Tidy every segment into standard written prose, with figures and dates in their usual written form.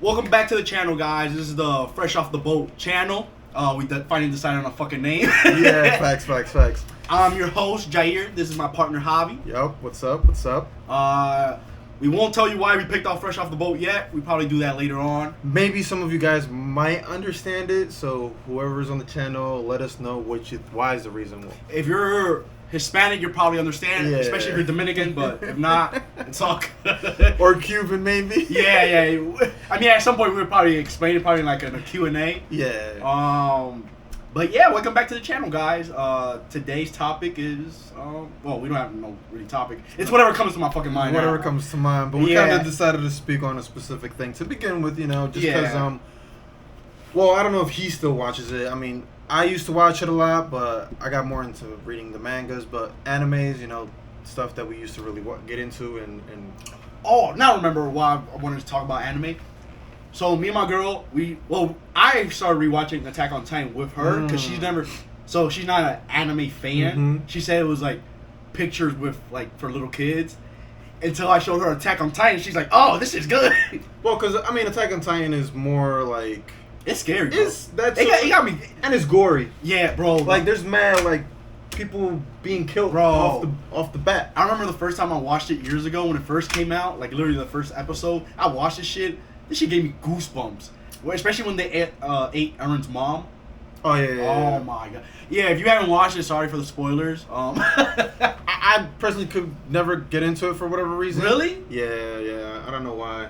Welcome back to the channel, guys. This is the Fresh Off the Boat channel. We finally decided on a fucking name. Yeah, facts. I'm your host, Jair. This is my partner, Javi. Yup, what's up? We won't tell you why we picked off Fresh Off the Boat yet. We probably do that later on. Maybe some of you guys might understand it, so whoever's on the channel, let us know why is the reason. If you're Hispanic, you'll probably understand, Yeah. especially if you're Dominican, but if not, it's all good. Or Cuban, maybe. Yeah. I mean, at some point, we'll probably explain it, probably like in a Q&A. Yeah. But yeah, welcome back to the channel, guys. Today's topic is, well, we don't have no really topic. It's whatever comes to my fucking mind. Whatever now. comes to mind, but we Yeah. kind of decided to speak on a specific thing to begin with, just Yeah. because, well, I don't know if he still watches it. I mean, I used to watch it a lot, but I got more into reading the mangas, but animes, stuff that we used to really get into, and Oh, now I remember why I wanted to talk about anime. So me and my girl, I started rewatching Attack on Titan with her because she's not an anime fan. Mhm. She said it was like pictures with like for little kids. Until I showed her Attack on Titan, she's like, "Oh, this is good." well, because I mean, Attack on Titan is more like It's scary. Bro. it got me. and it's gory. Yeah, bro. Like there's mad like people being killed Bro. off the bat. I remember the first time I watched it years ago when it first came out, like literally the first episode. I watched this shit. This shit gave me goosebumps. Especially when they ate Aaron's mom. Oh yeah. Oh my god. Yeah, if you haven't watched it, sorry for the spoilers. I personally could never get into it for whatever reason. Really? Yeah. I don't know why.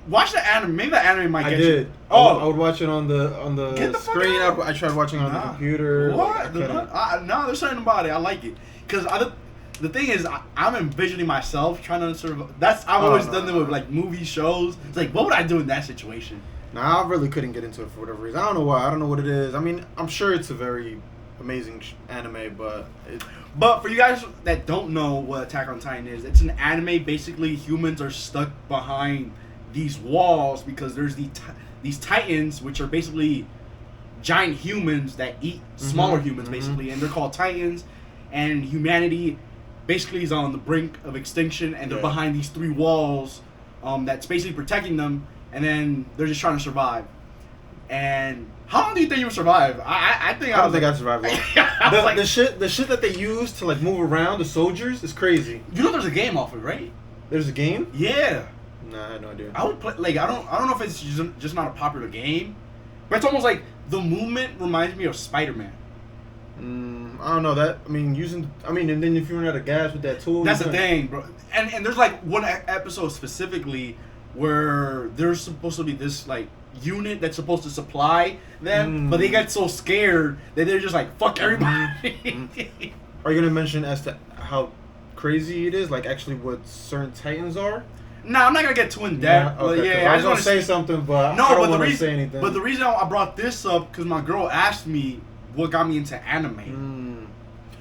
Watch the anime. Maybe the anime might I get did. you. I would watch it on the Get the fuck screen. out. I tried watching it on the computer. What? I couldn't. No, there's something about it. I like it. Because the thing is, I'm envisioning myself trying to sort of. I've always done that with like movie shows. It's like, what would I do in that situation? Nah, I really couldn't get into it for whatever reason. I don't know why. I don't know what it is. I mean, I'm sure it's a very amazing anime, but But for you guys that don't know what Attack on Titan is, it's an anime. Basically, humans are stuck behind these walls because there's these titans, which are basically giant humans that eat smaller humans, basically, and they're called titans. And humanity basically is on the brink of extinction, and they're behind these three walls that's basically protecting them. And then they're just trying to survive. And how long do you think you would survive? I don't think I'd survive long. The shit that they use to like move around the soldiers is crazy. You know, there's a game off it, right? There's a game? Yeah. Nah, I had no idea. I would play. Like, I don't know if it's just not a popular game, but it's almost like the movement reminds me of Spider-Man. I don't know that. I mean, and then if you run out of gas with that tool. That's the thing, bro. And there's like one episode specifically where there's supposed to be this like unit that's supposed to supply them, but they get so scared that they're just like, fuck everybody. Are you gonna mention as to how crazy it is? Like actually what certain titans are? Nah, I'm not gonna get too in depth. But yeah, I was gonna say something, but no, I don't but want to say anything. But the reason I brought this up because my girl asked me what got me into anime.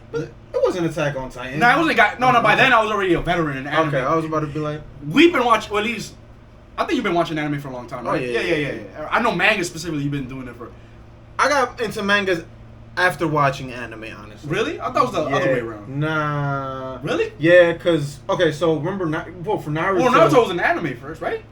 But it wasn't Attack on Titan. No, I wasn't. No. By then I was already a veteran in anime. Okay, I was about to be like, we've been watching. Well, at least I think you've been watching anime for a long time, right? Oh, yeah. I know manga specifically. You've been doing it for. I got into mangas after watching anime, honestly. Really? I thought it was the other way around. Nah. Really? Yeah, cause so remember, for Naruto. Well, Naruto was an anime first, right?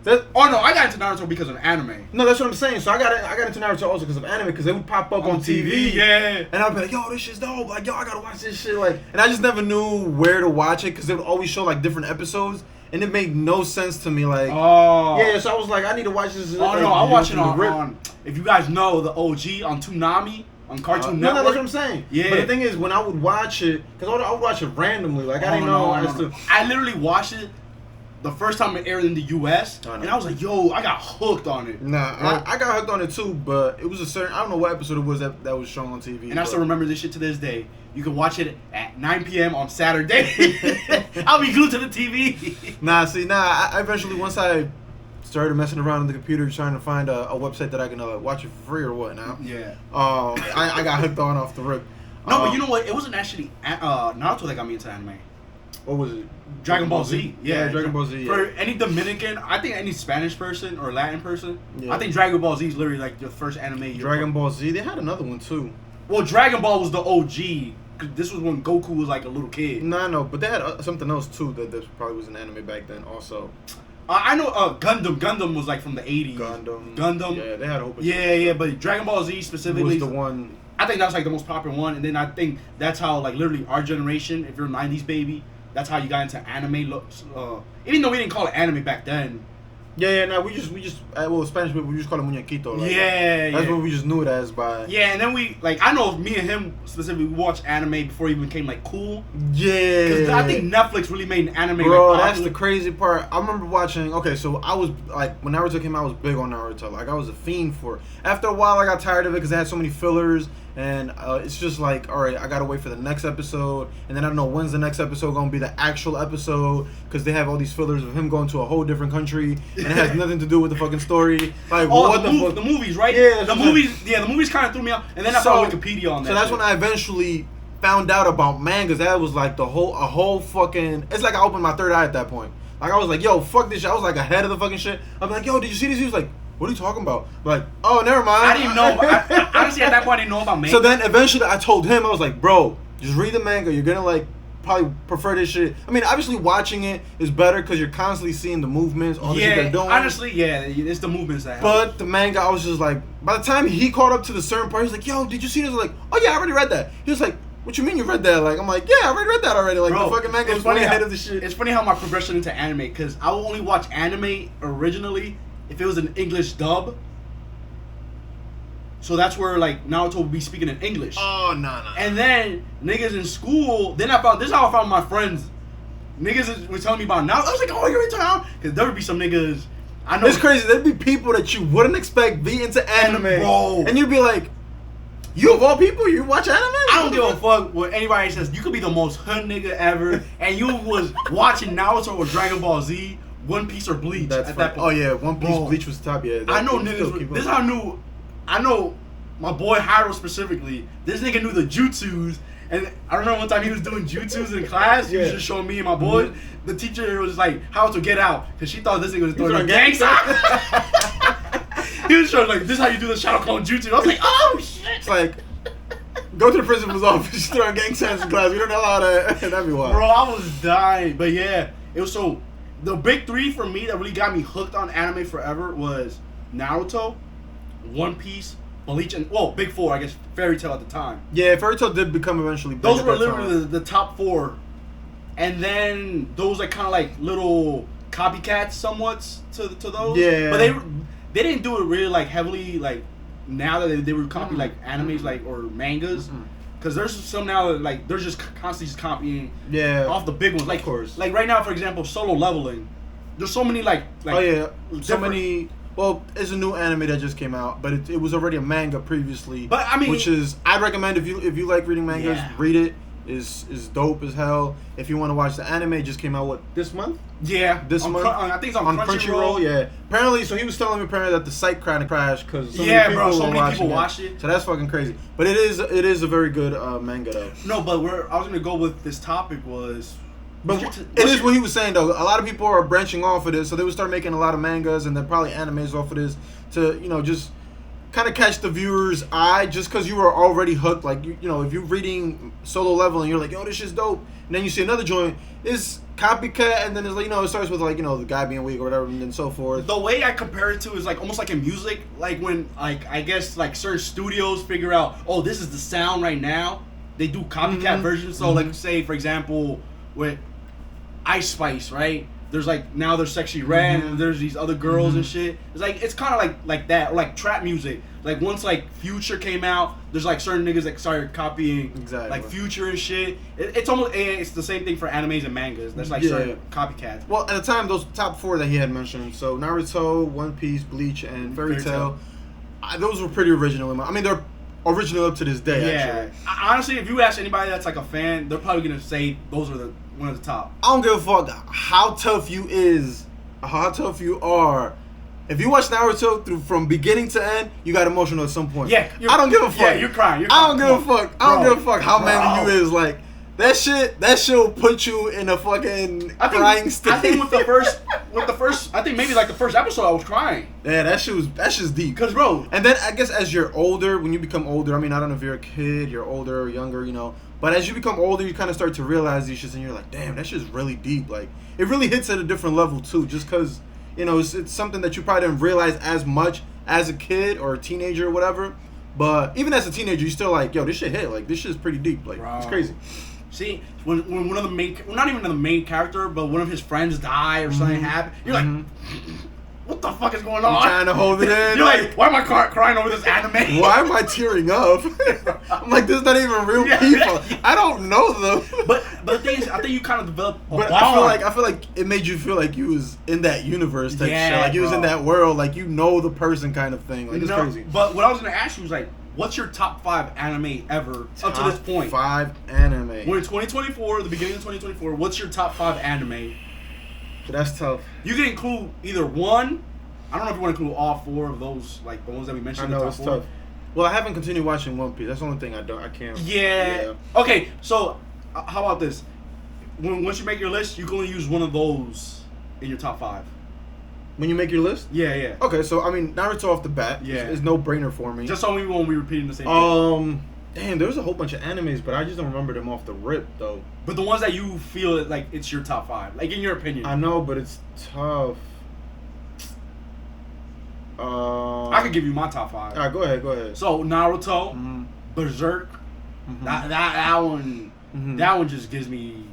Oh no, I got into Naruto because of anime. No, that's what I'm saying. So I got into Naruto also because of anime, because it would pop up on TV. Yeah. And I'd be like, yo, this shit's dope. Like, yo, I gotta watch this shit. Like, and I just never knew where to watch it because they would always show like different episodes, and it made no sense to me. Like, yeah. So I was like, I need to watch this. Oh no, I watch it on. If you guys know the OG on Toonami. On Cartoon Network. No, that's what I'm saying. Yeah. But the thing is, when I would watch it, because I would watch it randomly. Like, I didn't know as to. I literally watched it the first time it aired in the US, and I was like, yo, I got hooked on it. Nah, I got hooked on it too, but it was a certain. I don't know what episode it was that was shown on TV. And I still remember this shit to this day. You can watch it at 9 p.m. on Saturday. I'll be glued to the TV. I eventually, once I started messing around on the computer trying to find a website that I can watch it for free or whatnot. Yeah. I got hooked on off the rip. No, but you know what? It wasn't actually Naruto that got me into anime. What was it? Dragon Ball Z. Yeah, Dragon Ball Z. For any Dominican, I think any Spanish person or Latin person, yeah. I think Dragon Ball Z is literally like the first anime. Dragon Ball Z. They had another one too. Well, Dragon Ball was the OG. Cause this was when Goku was like a little kid. No, but they had something else too that probably was an anime back then also. I know Gundam. Gundam was like from the 80s. Gundam. Yeah, they had a whole bunch. Yeah, but Dragon Ball Z specifically was the one. I think that's like the most popular one, and then I think that's how like literally our generation, if you're a '90s baby, that's how you got into anime. Even though we didn't call it anime back then. Yeah. No, we just Spanish people we just call it muñequito. Like, yeah, that's what we just knew it as by. Yeah, and then we like I know me and him specifically we watched anime before it even became like cool. Yeah. Because I think Netflix really made an anime. Bro, like, that's the crazy part. I remember watching. Okay, so I was like when Naruto came out, I was big on Naruto. Like I was a fiend for it. After a while, I got tired of it because it had so many fillers. And it's just like, all right, I gotta wait for the next episode, and then I don't know when's the next episode gonna be the actual episode because they have all these fillers of him going to a whole different country, and it has nothing to do with the fucking story. Like, what the fuck? The movies, right? Yeah, the movies. Yeah, the movies kind of threw me off, and then I found Wikipedia on that. So that's shit. when I eventually found out about mangas. That was like a whole fucking. It's like I opened my third eye at that point. Like I was like, yo, fuck this shit. I was like ahead of the fucking shit. I'm like, yo, did you see this? He was like, what are you talking about? I'm like, oh, never mind. I didn't know. Honestly, at that point, I didn't know about manga. So then eventually I told him, I was like, bro, just read the manga. You're going to like probably prefer this shit. I mean, obviously watching it is better because you're constantly seeing the movements, all the shit they're doing. Honestly, yeah, it's the movements that But help. the manga, I was just like, by the time he caught up to the certain part, he's like, yo, did you see this? I was like, oh yeah, I already read that. He was like, what you mean you read that? Like, I'm like, yeah, I already read that already. Like, Bro, the fucking manga it's was funny way how- ahead of the shit. It's funny how my progression into anime, because I will only watch anime originally if it was an English dub. So that's where like Naruto would be speaking in English. Oh, no. And then niggas in school, then I found this is how I found my friends. Niggas was telling me about Naruto. I was like, oh, you're into Naruto? Because there would be some niggas. I know It's crazy. There'd be people that you wouldn't expect be into anime. Bro. And you'd be like, you of all people, you watch anime? I don't give a fuck what anybody says. You could be the most hood nigga ever, and you was watching Naruto or Dragon Ball Z, One Piece or Bleach That's at funny. that point. Oh yeah, One Piece Bro. Bleach was top. Yeah, I know that- still niggas. keep This is up. how I knew. I know my boy Hyrule specifically. This nigga knew the jutsus, and I remember one time he was doing jutsus in class. He was Yeah. just showing me and my boy. The teacher was like, "How to get out?" Because she thought this nigga was doing a throwing gang gang sign. He was showing like, "This is how you do the Shadow Clone jutsu." I was like, "Oh shit!" It's like, go to the principal's office, throwing gang signs in class. We don't allow that. That'd be wild. Bro, I was dying. But yeah, it was so. The big three for me that really got me hooked on anime forever was Naruto, One Piece, Bleach, and well, big four, I guess, Fairy Tail at the time. Yeah, Fairy Tail did become eventually big. Those at were that literally time. the top four. And then those like kind of like little copycats somewhat to those. Yeah. But they didn't do it really like heavily like now that they were copying like animes like or mangas. Because there's some now that like they're just constantly just copying off the big ones. Like, Of course. Like right now, for example, Solo Leveling. There's so many like Oh yeah, so different- many. Well, it's a new anime that just came out, but it was already a manga previously. But, I mean- which is I'd recommend if you like reading mangas, Yeah. read it. Is dope as hell. If you want to watch the anime, it just came out this month. Yeah, This on month? I think it's on Crunchyroll. Yeah. Apparently, so he was telling me apparently that the site kind of crashed because so Yeah, many bro, people so were many people watching watched it. So that's fucking crazy. But it is a very good manga though. No, but where I was gonna go with this topic was. But what's it your- is what he was saying though. A lot of people are branching off of this, so they would start making a lot of mangas and then probably animes off of this to just kind of catch the viewer's eye. Just because you were already hooked, like you know, if you're reading Solo Leveling, you're like, yo, this shit's dope, and then you see another joint is copycat, and then it's like it starts with like the guy being weak or whatever, and then so forth. The way I compare it to is like almost like in music, like when like I guess like certain studios figure out, oh, this is the sound right now. They do copycat versions. So like say for example with Ice Spice, right? There's like now there's Sexy Red and there's these other girls and shit. It's like it's kind of like that, or like trap music. Like once like Future came out, there's like certain niggas that started copying like Future and shit. It's almost it's the same thing for animes and mangas. There's like certain copycats. Well, at the time, those top four that he had mentioned, so Naruto, One Piece, Bleach, and Fairy Tail, those were pretty original. I mean, they're original up to this day. Yeah. Actually, Honestly, if you ask anybody that's like a fan, they're probably gonna say those are one of the top. I don't give a fuck how tough you are. If you watch Naruto from beginning to end, you got emotional at some point. Yeah, I don't give a fuck. Yeah, you're crying. I don't give a fuck. I don't give a fuck how Bro. manly you is. Like that shit will put you in a fucking crying state. I think with the first, I think maybe like the first episode, I was crying. Yeah, that's just deep. Cause bro, And then I guess as you're older, when you become older, I mean, I don't know if you're a kid, you're older or younger, but as you become older, you kind of start to realize these shits, and you're like, damn, that shit's really deep. Like, it really hits at a different level too, just because it's something that you probably didn't realize as much as a kid or a teenager or whatever. But even as a teenager, you're still like, yo, this shit hit. Like, this shit's pretty deep. Like, Bro. it's crazy. See, when one of the main, well, not even the main character, but one of his friends die or something happen, you're like, what the fuck is going on? You're trying to hold it in. You're like, why am I crying over this anime? Why am I tearing up? I'm like, this is not even real people. I don't know them. But the thing is, I think you kind of develop a But bond. I feel like it made you feel like you was in that universe type Yeah, shit. Like you was in bro. that world, like you know the person kind of thing. Like it's crazy. But what I was gonna ask you was like, what's your top 5 anime ever up to this point? 5 anime. We're in 2024, the beginning of 2024. What's your top 5 anime? That's tough. You can include either one. I don't know if you want to include all 4 of those, like the ones that we mentioned. I in the know top it's 4. tough. Well, I haven't continued watching One Piece. That's the only thing I can't. Yeah. Okay, so how about this? Once you make your list, you can only use one of those in your top 5. When you make your list? Yeah. Okay, so I mean Naruto off the bat. Yeah. It's no brainer for me. Just so we won't be repeating the same thing. Damn, there's a whole bunch of animes, but I just don't remember them off the rip though. But the ones that you feel like it's your top 5, like in your opinion. I know, but it's tough. I could give you my top 5. All right, go ahead. So Naruto, Berserk. That one. That one just gives me.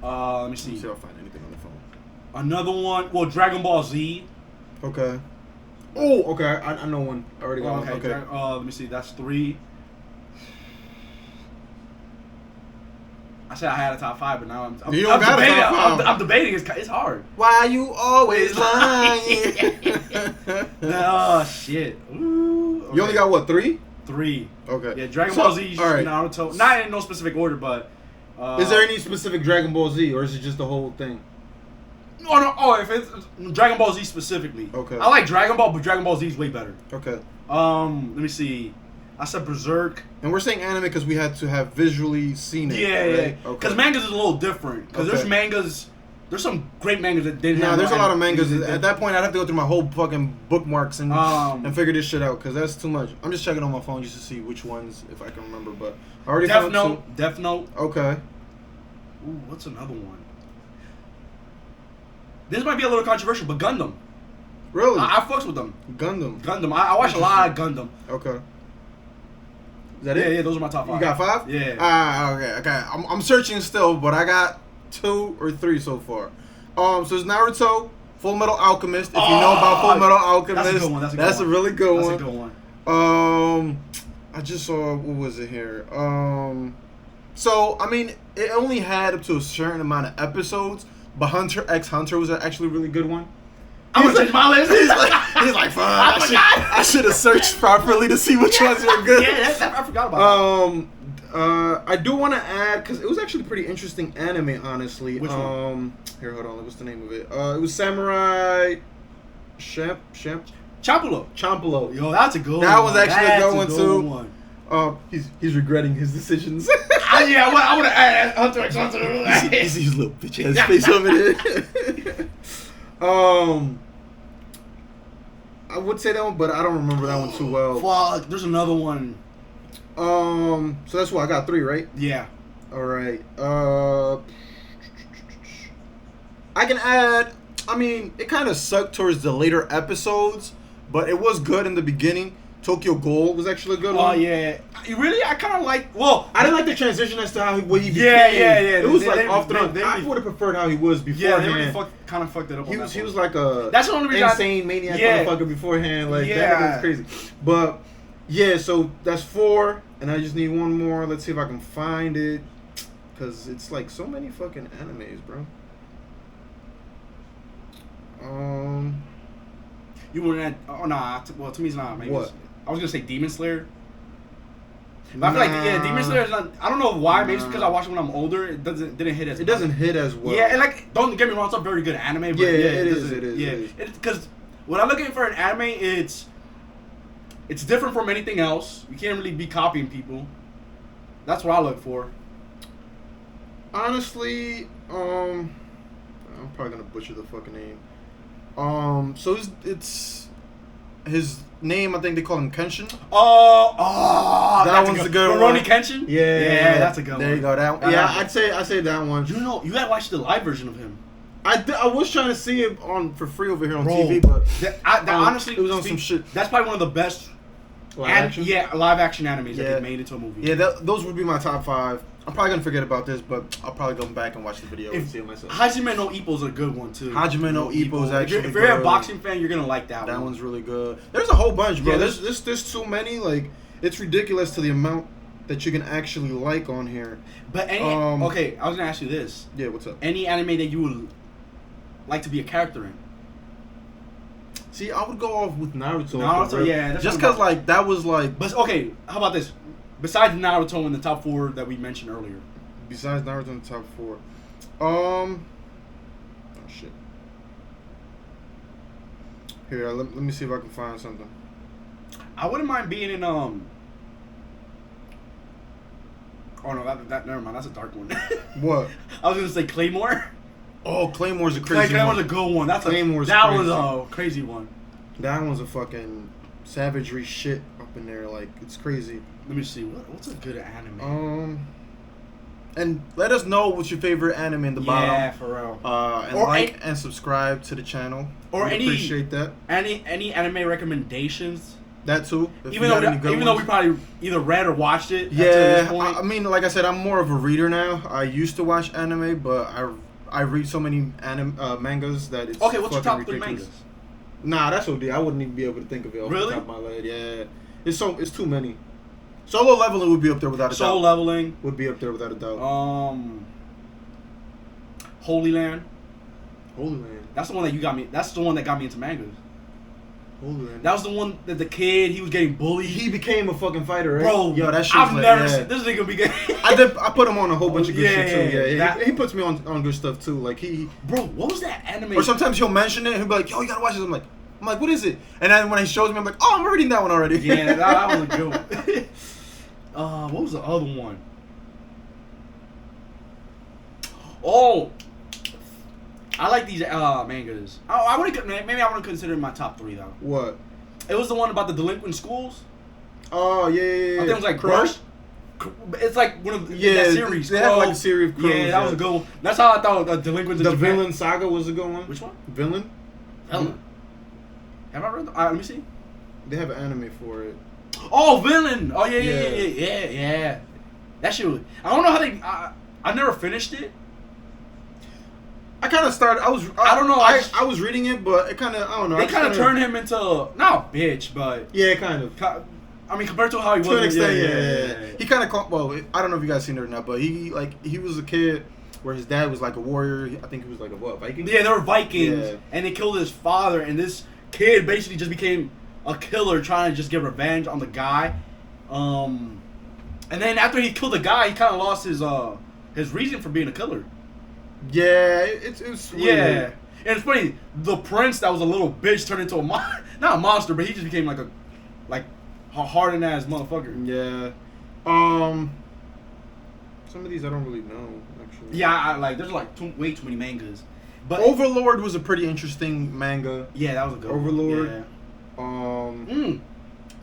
Let me see. Let me see if I'll find anything on the phone. Another one. Well, Dragon Ball Z. Okay. Oh, okay. I know one. I already got one. Okay. Let me see. That's 3. I said I had a top 5, but now I'm You don't got a debating. top 5. I'm debating. It's hard. Why you always lying? Oh shit. Ooh, okay. You only got what, 3? 3. Okay. Yeah, Dragon Ball Z, all right. Naruto. Not in no specific order, but. Is there any specific Dragon Ball Z, or is it just the whole thing? No. Oh, if it's Dragon Ball Z specifically. Okay. I like Dragon Ball, but Dragon Ball Z is way better. Okay. Let me see. I said Berserk. And we're saying anime because we had to have visually seen it. Yeah. Right? Because Okay. mangas is a little different. Because there's mangas. There's some great mangas that didn't have. There's a lot of anime. mangas. At that point, I'd have to go through my whole fucking bookmarks and figure this shit out because that's too much. I'm just checking on my phone just to see which ones, if I can remember. But I already found two. Death Note. Okay. Ooh, what's another one? This might be a little controversial, but Gundam. Really? I fucks with them. Gundam. I watch a lot of Gundam. Okay. Is that it? Yeah, those are my top 5. You got 5? Yeah. Okay. I'm searching still, but I got 2 or 3 so far. So it's Naruto, Full Metal Alchemist. If you know about Full Metal Alchemist, that's a good one. That's a really good one. That's a good one. I just saw, what was it here? So I mean, it only had up to a certain amount of episodes, but Hunter x Hunter was actually a really good one. I'm gonna change my list. He's like, fuck. I should have searched properly to see which ones were good. Yeah, I forgot about that. I do want to add because it was actually pretty interesting anime, honestly. Which one? Here, hold on. What's the name of it? It was Samurai Champloo. Yo, that's a good one. That was actually a good one too. He's regretting his decisions. Yeah, I would have added Hunter x Hunter. He's his little bitch ass face over there. I would say that one, but I don't remember that one too well. Fuck, there's another one. So that's what I got 3, right? Yeah. All right. I can add. I mean, it kind of sucked towards the later episodes, but it was good in the beginning. Tokyo Ghoul was actually a good one. Oh yeah. Really, I kind of like. Well, I didn't like the transition as to what he became. Yeah. It was like off the. They I would have preferred how he was Yeah, beforehand. they really kind of fucked it up. He was like a. That's the only reason. Insane maniac motherfucker beforehand. Like that was crazy. But yeah, so that's 4, and I just need one more. Let's see if I can find it, cause it's like so many fucking animes, bro. You want to add? Oh nah. Well, to me it's not. Maybe What? I was gonna say Demon Slayer. But I feel like Demon Slayer is not. I don't know why. Maybe it's because I watched it when I'm older. It didn't hit as. It doesn't hit as well. Yeah, and like don't get me wrong, it's a very good anime. But it is. Yeah, because when I'm looking for an anime, it's different from anything else. You can't really be copying people. That's what I look for. Honestly, I'm probably gonna butcher the fucking name. So it's his name. I think they call him Kenshin. That one's a good one. Rurouni Kenshin. Yeah, that's a good one. There you go. I'd say that one. You gotta watch the live version of him. I was trying to see it on for free over here on Bro, TV, but honestly, it was on some shit. That's probably one of the best. Live action? Yeah, live action animes that they made into a movie. Yeah, those would be my top 5. I'm probably gonna forget about this, but I'll probably go back and watch the video and see it myself. Hajime no Ippo's a good one too. Hajime no Ippo is actually if you're a boxing fan, you're gonna like that one. That one's really good. There's a whole bunch, bro. Yeah, there's too many. Like, it's ridiculous to the amount that you can actually like on here. But okay, I was gonna ask you this. Yeah, what's up? Any anime that you would like to be a character in? See, I would go off with Naruto. Naruto, yeah. Just because, like, that was like. But okay, how about this? Besides Naruto in the top 4 that we mentioned earlier. Besides Naruto in the top 4, oh shit. Here, let me see if I can find something. I wouldn't mind being in Oh no, that never mind. That's a dark one. What? I was gonna say Claymore. Oh, Claymore's a crazy Claymore's one. a good one. That crazy. was a crazy one. That one's a fucking savagery shit up in there. Like, it's crazy. Let me see. What's a good anime? And let us know what's your favorite anime in the bottom. Yeah, for real. And like and subscribe to the channel. Or we appreciate that. Any anime recommendations? That too. Even though we probably either read or watched it. Yeah, I mean, like I said, I'm more of a reader now. I used to watch anime, but I read so many mangas that it's okay. What's your top ridiculous. 3 mangas? Nah, that's OD. I wouldn't even be able to think of it off really? the top of my head. Yeah, it's too many. Solo Leveling would be up there without a doubt. Solo Leveling would be up there without a doubt. Holy Land. Holy Land. That's the one that you got me. That's the one that got me into mangas. Holy Land. That was the one that the kid, he was getting bullied. He became a fucking fighter, right? Bro, yo, that shit. I've never seen this nigga be good. I put him on a whole bunch of good shit too. Yeah, he puts me on good stuff too. Like bro, what was that anime? Or sometimes he'll mention it and he'll be like, yo, you gotta watch this. I'm like, what is it? And then when he shows me, I'm like, oh, I'm reading that one already. Yeah, that was a good one. What was the other one? Oh, I like these mangas. I wouldn't. Maybe I wouldn't consider it my top 3 though. What? It was the one about the delinquent schools. Oh yeah. I think it was like Crush. It's like one of that series. They have like a series of Crows. Yeah, that was a good one. That's how I thought Delinquents. The Villain Saga was a good one. Which one? Villain. Villain. Have I read? Let me see. They have an anime for it. Oh, Villain! Oh yeah. That shit was. I don't know how they. I never finished it. I kind of started. I don't know. I was reading it, but it kind of. I don't know. They kind of turned him into not a bitch, but yeah, kind of. I mean, compared to how he was. To an extent, yeah. He kind of. Well, I don't know if you guys seen it or not, but he was a kid where his dad was like a warrior. I think he was like a Viking. Yeah, they were Vikings, and they killed his father, and this kid basically just became a killer trying to just get revenge on the guy. And then after he killed the guy, he kind of lost his reason for being a killer. Yeah, it was weird. Yeah. And it's funny, the prince that was a little bitch turned into not a monster, but he just became like a hardened ass motherfucker. Yeah. Some of these I don't really know actually. Yeah, there's like way too many mangas. But Overlord was a pretty interesting manga. Yeah, that was a good Overlord. one. Yeah.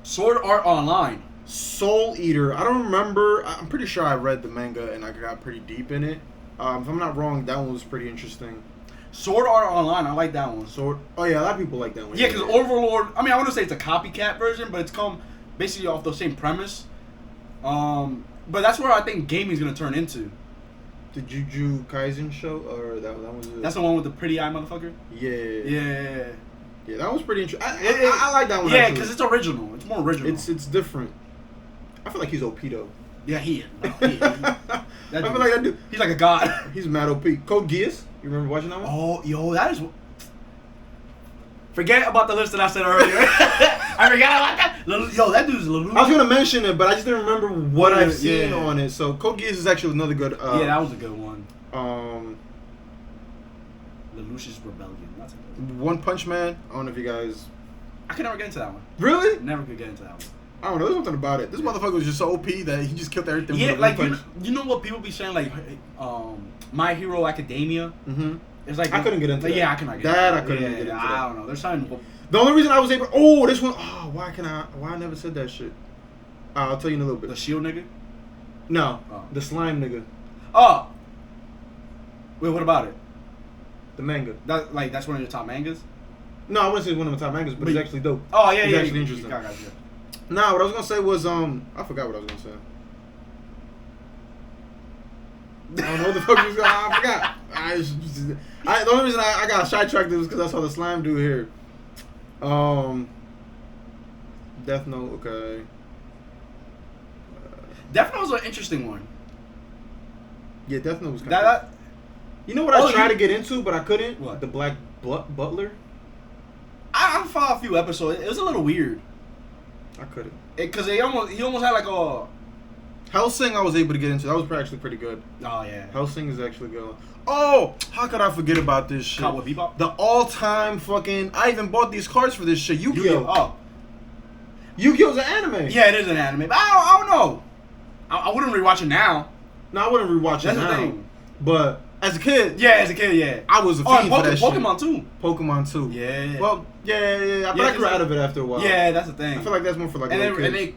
Sword Art Online. Soul Eater. I don't remember. I'm pretty sure I read the manga and I got pretty deep in it. If I'm not wrong, that one was pretty interesting. Sword Art Online, I like that one. Oh yeah, a lot of people like that one. Yeah, because Overlord. I mean, I wouldn't say it's a copycat version, but it's come basically off the same premise. But that's where I think gaming's gonna turn into. The Jujutsu Kaisen show, or that was. That's the one with the pretty eye motherfucker. Yeah. Yeah, that was pretty interesting. I like that one. Yeah, because it's original. It's more original. It's different. I feel like he's OP though. Yeah, he is. No, I feel like that dude. He's like a god. He's mad OP. Code Geass. You remember watching that one? Oh, yo, that is. Forget about the list that I said earlier. I forgot about that. Yo, that dude's Lelouch. I was gonna mention it, but I just didn't remember what I've seen on it. So Code Geass is actually another good. Yeah, that was a good one. Lelouch's Rebellion. That's a good one. One Punch Man. I don't know if you guys. I could never get into that one. Really? Never could get into that one. I don't know. There's something about it. This motherfucker was just so OP that he just killed everything. Yeah, with like punch. you know what people be saying, like My Hero Academia. Mm-hmm. It's like I couldn't get into that. Yeah, I couldn't get that. into I couldn't get into I that. don't know. There's something. The only reason I was able. Oh, this one. Oh, why I never said that shit. I'll tell you in a little bit. The shield nigga. No, Oh. the slime nigga. Oh. Wait, what about it? The manga. That's one of your top mangas. No, I wouldn't say it's one of my top mangas, but it's actually dope. Oh yeah, It's yeah. actually interesting. Got Nah, what I was gonna say was I forgot what I was gonna say. I don't know what the fuck was going on. I forgot. The only reason I got sidetracked was because I saw the slime dude here. Death Note, okay. Death Note was an interesting one. Yeah, Death Note was kind of. That You know what I tried to get into, but I couldn't? What? The Black Butler? I saw a few episodes. It was a little weird. I couldn't. Because he almost had like a. Hellsing I was able to get into. That was actually pretty good. Oh yeah. Hellsing is actually good. Oh, how could I forget about this shit? Cowboy Bebop? The all-time fucking. I even bought these cards for this shit. Yu-Gi-Oh. Oh. Yu-Gi-Oh's an anime. Yeah, it is an anime. But I don't know. I wouldn't rewatch it now. No, I wouldn't rewatch it That's now. the thing. But as a kid, Yeah, as a kid, yeah. I was a Oh, fiend for that Pokemon shit. too. Pokemon too. Yeah. Well, yeah. But Yeah, I grew out of it after a while. Yeah, that's the thing. I feel like that's more for like and little kids. they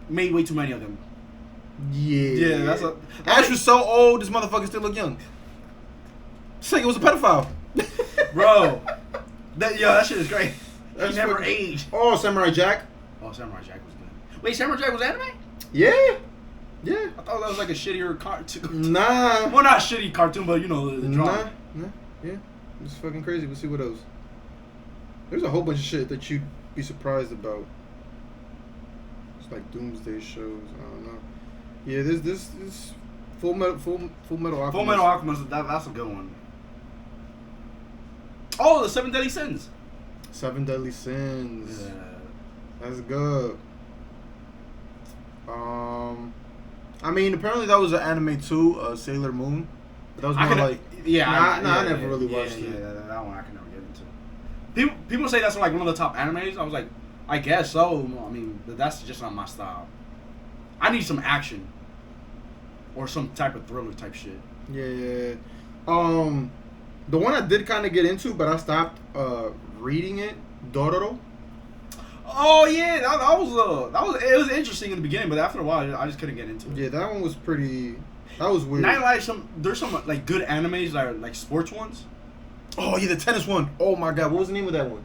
made way too many of them. Yeah. Yeah, that's a. Ash was so old, this motherfucker still look young. This nigga was a pedophile. Bro. That shit is great. That's He never fucking- aged. Oh, Samurai Jack. Oh, Samurai Jack was good. Wait, Samurai Jack was anime? Yeah. Yeah. I thought that was like a shittier cartoon. Nah. Well, not shitty cartoon, but you know the drama. Nah. Yeah. It's fucking crazy. We'll see what else. There's a whole bunch of shit that you'd be surprised about. It's like Doomsday shows. I don't know. Yeah, this Full Metal Alchemist. Full Metal Alchemist. That's a good one. Oh, the Seven Deadly Sins. Seven Deadly Sins. Yeah. That's good. I mean, apparently that was an anime too, Sailor Moon. But that was more like I never really watched it. Yeah, that one I can never get into. People say that's like one of the top animes. I was like, I guess so. I mean, but that's just not my style. I need some action or some type of thriller type shit. Yeah. The one I did kind of get into, but I stopped reading it. Dororo. Oh yeah, that was it was interesting in the beginning, but after a while I just couldn't get into it. Yeah, that one was pretty. That was weird. Not like there's some like good animes that are like sports ones. Oh yeah, the tennis one. Oh my god, what was the name of that one?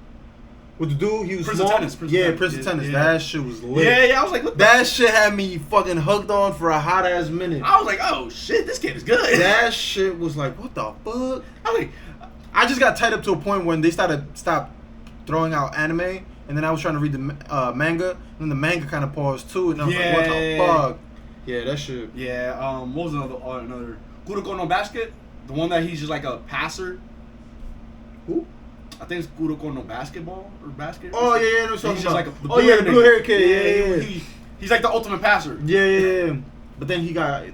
With the dude, he was Prince of small. Tennis, Prince of yeah, Tennis. Prince of Tennis. Yeah. That shit was lit. Yeah, I was like, what the? That shit had me fucking hugged on for a hot ass minute. I was like, oh shit, this kid is good. That shit was like, what the fuck? I was like, I just got tied up to a point when they stopped throwing out anime, and then I was trying to read the manga, and then the manga kind of paused too, and I was like, what the fuck? Yeah, that shit. yeah. What was another Kuroko no Basket? The one that he's just like a passer. Who? I think it's Kuroko no Basketball or basket. Oh yeah, no, He's just like a, the the blue hair kid. Yeah. He's like the ultimate passer. Yeah. But then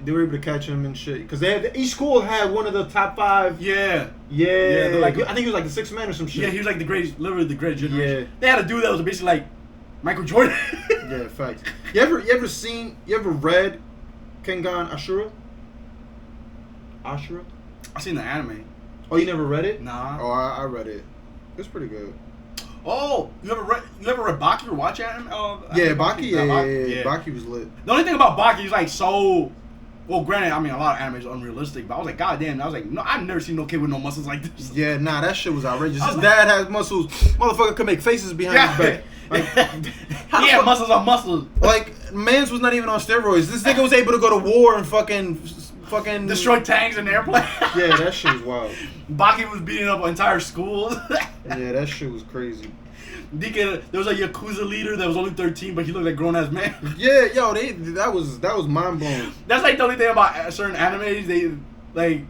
they were able to catch him and shit, because each school had one of the top 5. Yeah. Yeah, they're like- I think he was like the 6th man or some shit. Yeah, he was like literally the greatest generation. Yeah. They had a dude that was basically like Michael Jordan. Yeah, facts. You ever read Kengan Ashura? Ashura? I seen the anime. Oh, you never read it? Nah. Oh, I read it. It's pretty good. Oh, you ever read Baki or watch anime? Yeah, Baki. Yeah. Baki was lit. The only thing about Baki is like so. Well, granted, I mean a lot of anime is unrealistic, but I was like, God damn! I was like, no, I've never seen no kid with no muscles like this. Yeah, nah, that shit was outrageous. I was His like- dad has muscles. Motherfucker could make faces behind his back. Like, how the Yeah, fuck- muscles on muscles. Like, Mans was not even on steroids. This nigga was able to go to war and fucking Destroy tanks in airplanes. Yeah, that shit was wild. Baki was beating up entire schools. Yeah, that shit was crazy. There was a Yakuza leader that was only 13, but he looked like a grown ass man. Yeah, yo, that was mind blowing. That's like the only thing about certain animes. They like,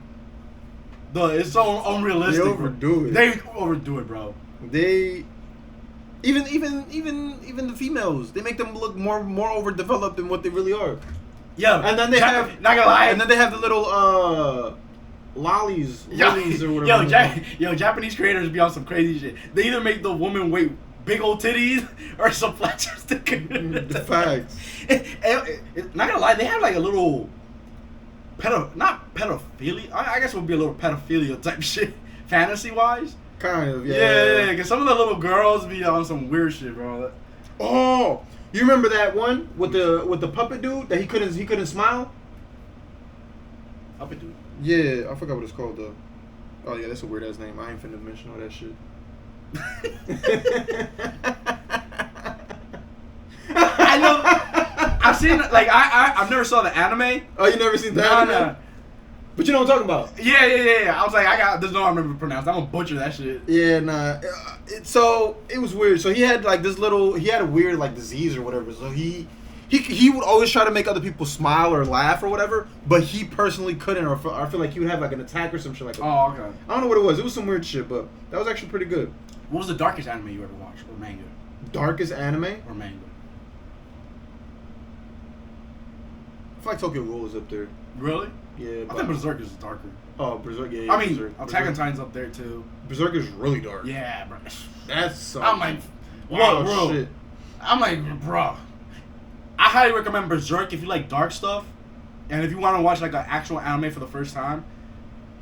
it's so unrealistic. They overdo it. They overdo it, bro. They even the females, they make them look more overdeveloped than what they really are. Yeah, And then they have not gonna lie, and then they have the little lollies or whatever. Japanese creators be on some crazy shit. They either make the woman wait big old titties or some flat chest. The facts. Not gonna lie, they have like a little not pedophilia. I guess it would be a little pedophilia type shit, fantasy wise. Kind of, Yeah, because some of the little girls be on some weird shit, bro. Oh, you remember that one with the puppet dude that he couldn't smile? Puppet dude. Yeah, I forgot what it's called though. Oh yeah, that's a weird ass name. I ain't finna mention all that shit. I know. I've seen like I've never saw the anime. Oh, you never seen that? No. But you know what I'm talking about? Yeah. I was like, there's no I remember pronounced. I'm gonna butcher that shit. Yeah, nah. So it was weird. So he had like he had a weird like disease or whatever. So he would always try to make other people smile or laugh or whatever, but he personally couldn't. Or I feel like he would have like an attack or some shit like that. Oh, okay. I don't know what it was. It was some weird shit, but that was actually pretty good. What was the darkest anime you ever watched, or manga? Darkest anime? Or manga? I feel like Tokyo Ghoul is up there. Really? Yeah. I think Berserk is darker. Oh, Berserk. Yeah. I mean, Berserk. Attack on Titan's up there too. Berserk is really dark. Yeah, bro. That's some I'm like, wild bro. shit. I'm like, bro. I highly recommend Berserk if you like dark stuff, and if you want to watch like an actual anime for the first time.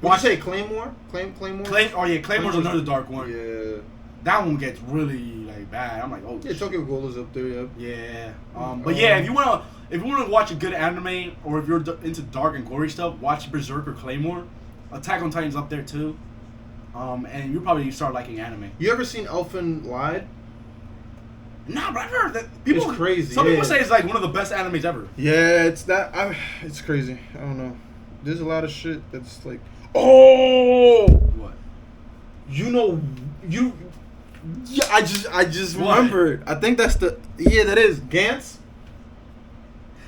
Would you say Claymore? Claymore? Claymor's another dark one. Yeah. That one gets really like bad. I'm like, oh. Yeah, Tokyo Ghoul is up there. Yep. Yeah. But yeah, if you wanna watch a good anime, or if you're into dark and gory stuff, watch Berserk or Claymore. Attack on Titan's up there too. And you'll probably start liking anime. You ever seen Elfen Lied? Nah, but I've heard that people. It's crazy. Some people say it's like one of the best animes ever. Yeah, it's that. It's crazy. I don't know. There's a lot of shit that's like. Oh. What? You know, you. Yeah, I just What? remembered. I think that's the. Yeah, that is Gantz.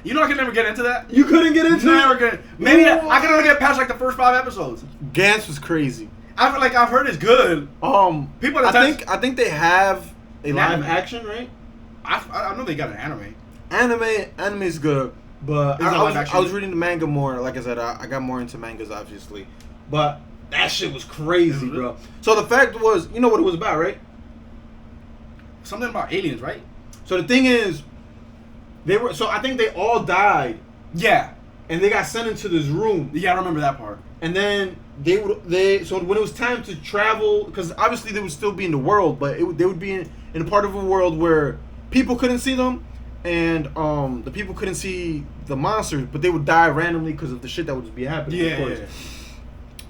You know I can never get into that. You couldn't get into Never it. get. Maybe I can only get past like the first 5 episodes. Gantz was crazy. I've heard it's good. People at the I think they have a live anime. action, right? I know they got an anime. Anime's good, but Is it live action? I was reading the manga more. Like I said, I got more into mangas, obviously, but that shit was crazy, bro. So the fact was, you know what it was about, right? Something about aliens, right? So the thing is, I think they all died, Yeah. and they got sent into this room, Yeah, I remember that part. and then so when it was time to travel, because obviously they would still be in the world, but they would be in a part of a world where people couldn't see them, and the people couldn't see the monsters, but they would die randomly because of the shit that would just be happening. Yeah. Of course.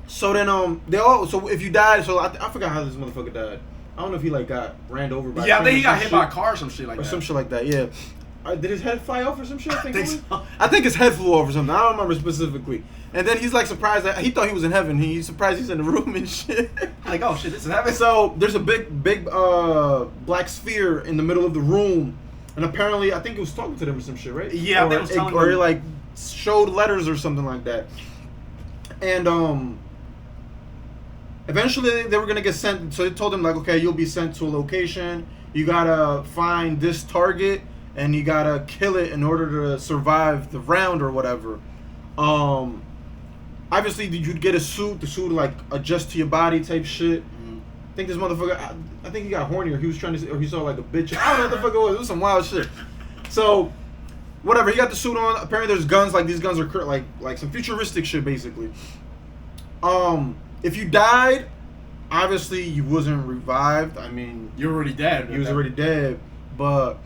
So then so if you died, so I forgot how this motherfucker died. I don't know if he like got ran over by. Yeah, I think he got hit by a shit. car or some shit like Or that. some shit like that, yeah. Did his head fly off or some shit? I think so. I think his head flew off or something. I don't remember specifically. And then he's like surprised that he thought he was in heaven. He's surprised he's in the room and shit. Like, oh shit, this is happening. So there's a big black sphere in the middle of the room, and apparently I think it was talking to them or some shit, right? Yeah, I think it was telling or them. like showed letters or something like that. And eventually they were gonna get sent. So they told him like, okay, you'll be sent to a location. You gotta find this target and you gotta kill it in order to survive the round or whatever. Obviously you'd get a suit. The suit would like adjust to your body type shit. I think this motherfucker. I think he got horny or he was trying to, or he saw like a bitch. I don't know what the fuck it was. It was some wild shit. So whatever, he got the suit on. Apparently there's guns. Like these guns are like some futuristic shit basically. If you died, obviously you wasn't revived. I mean, You're already dead. he was already dead. But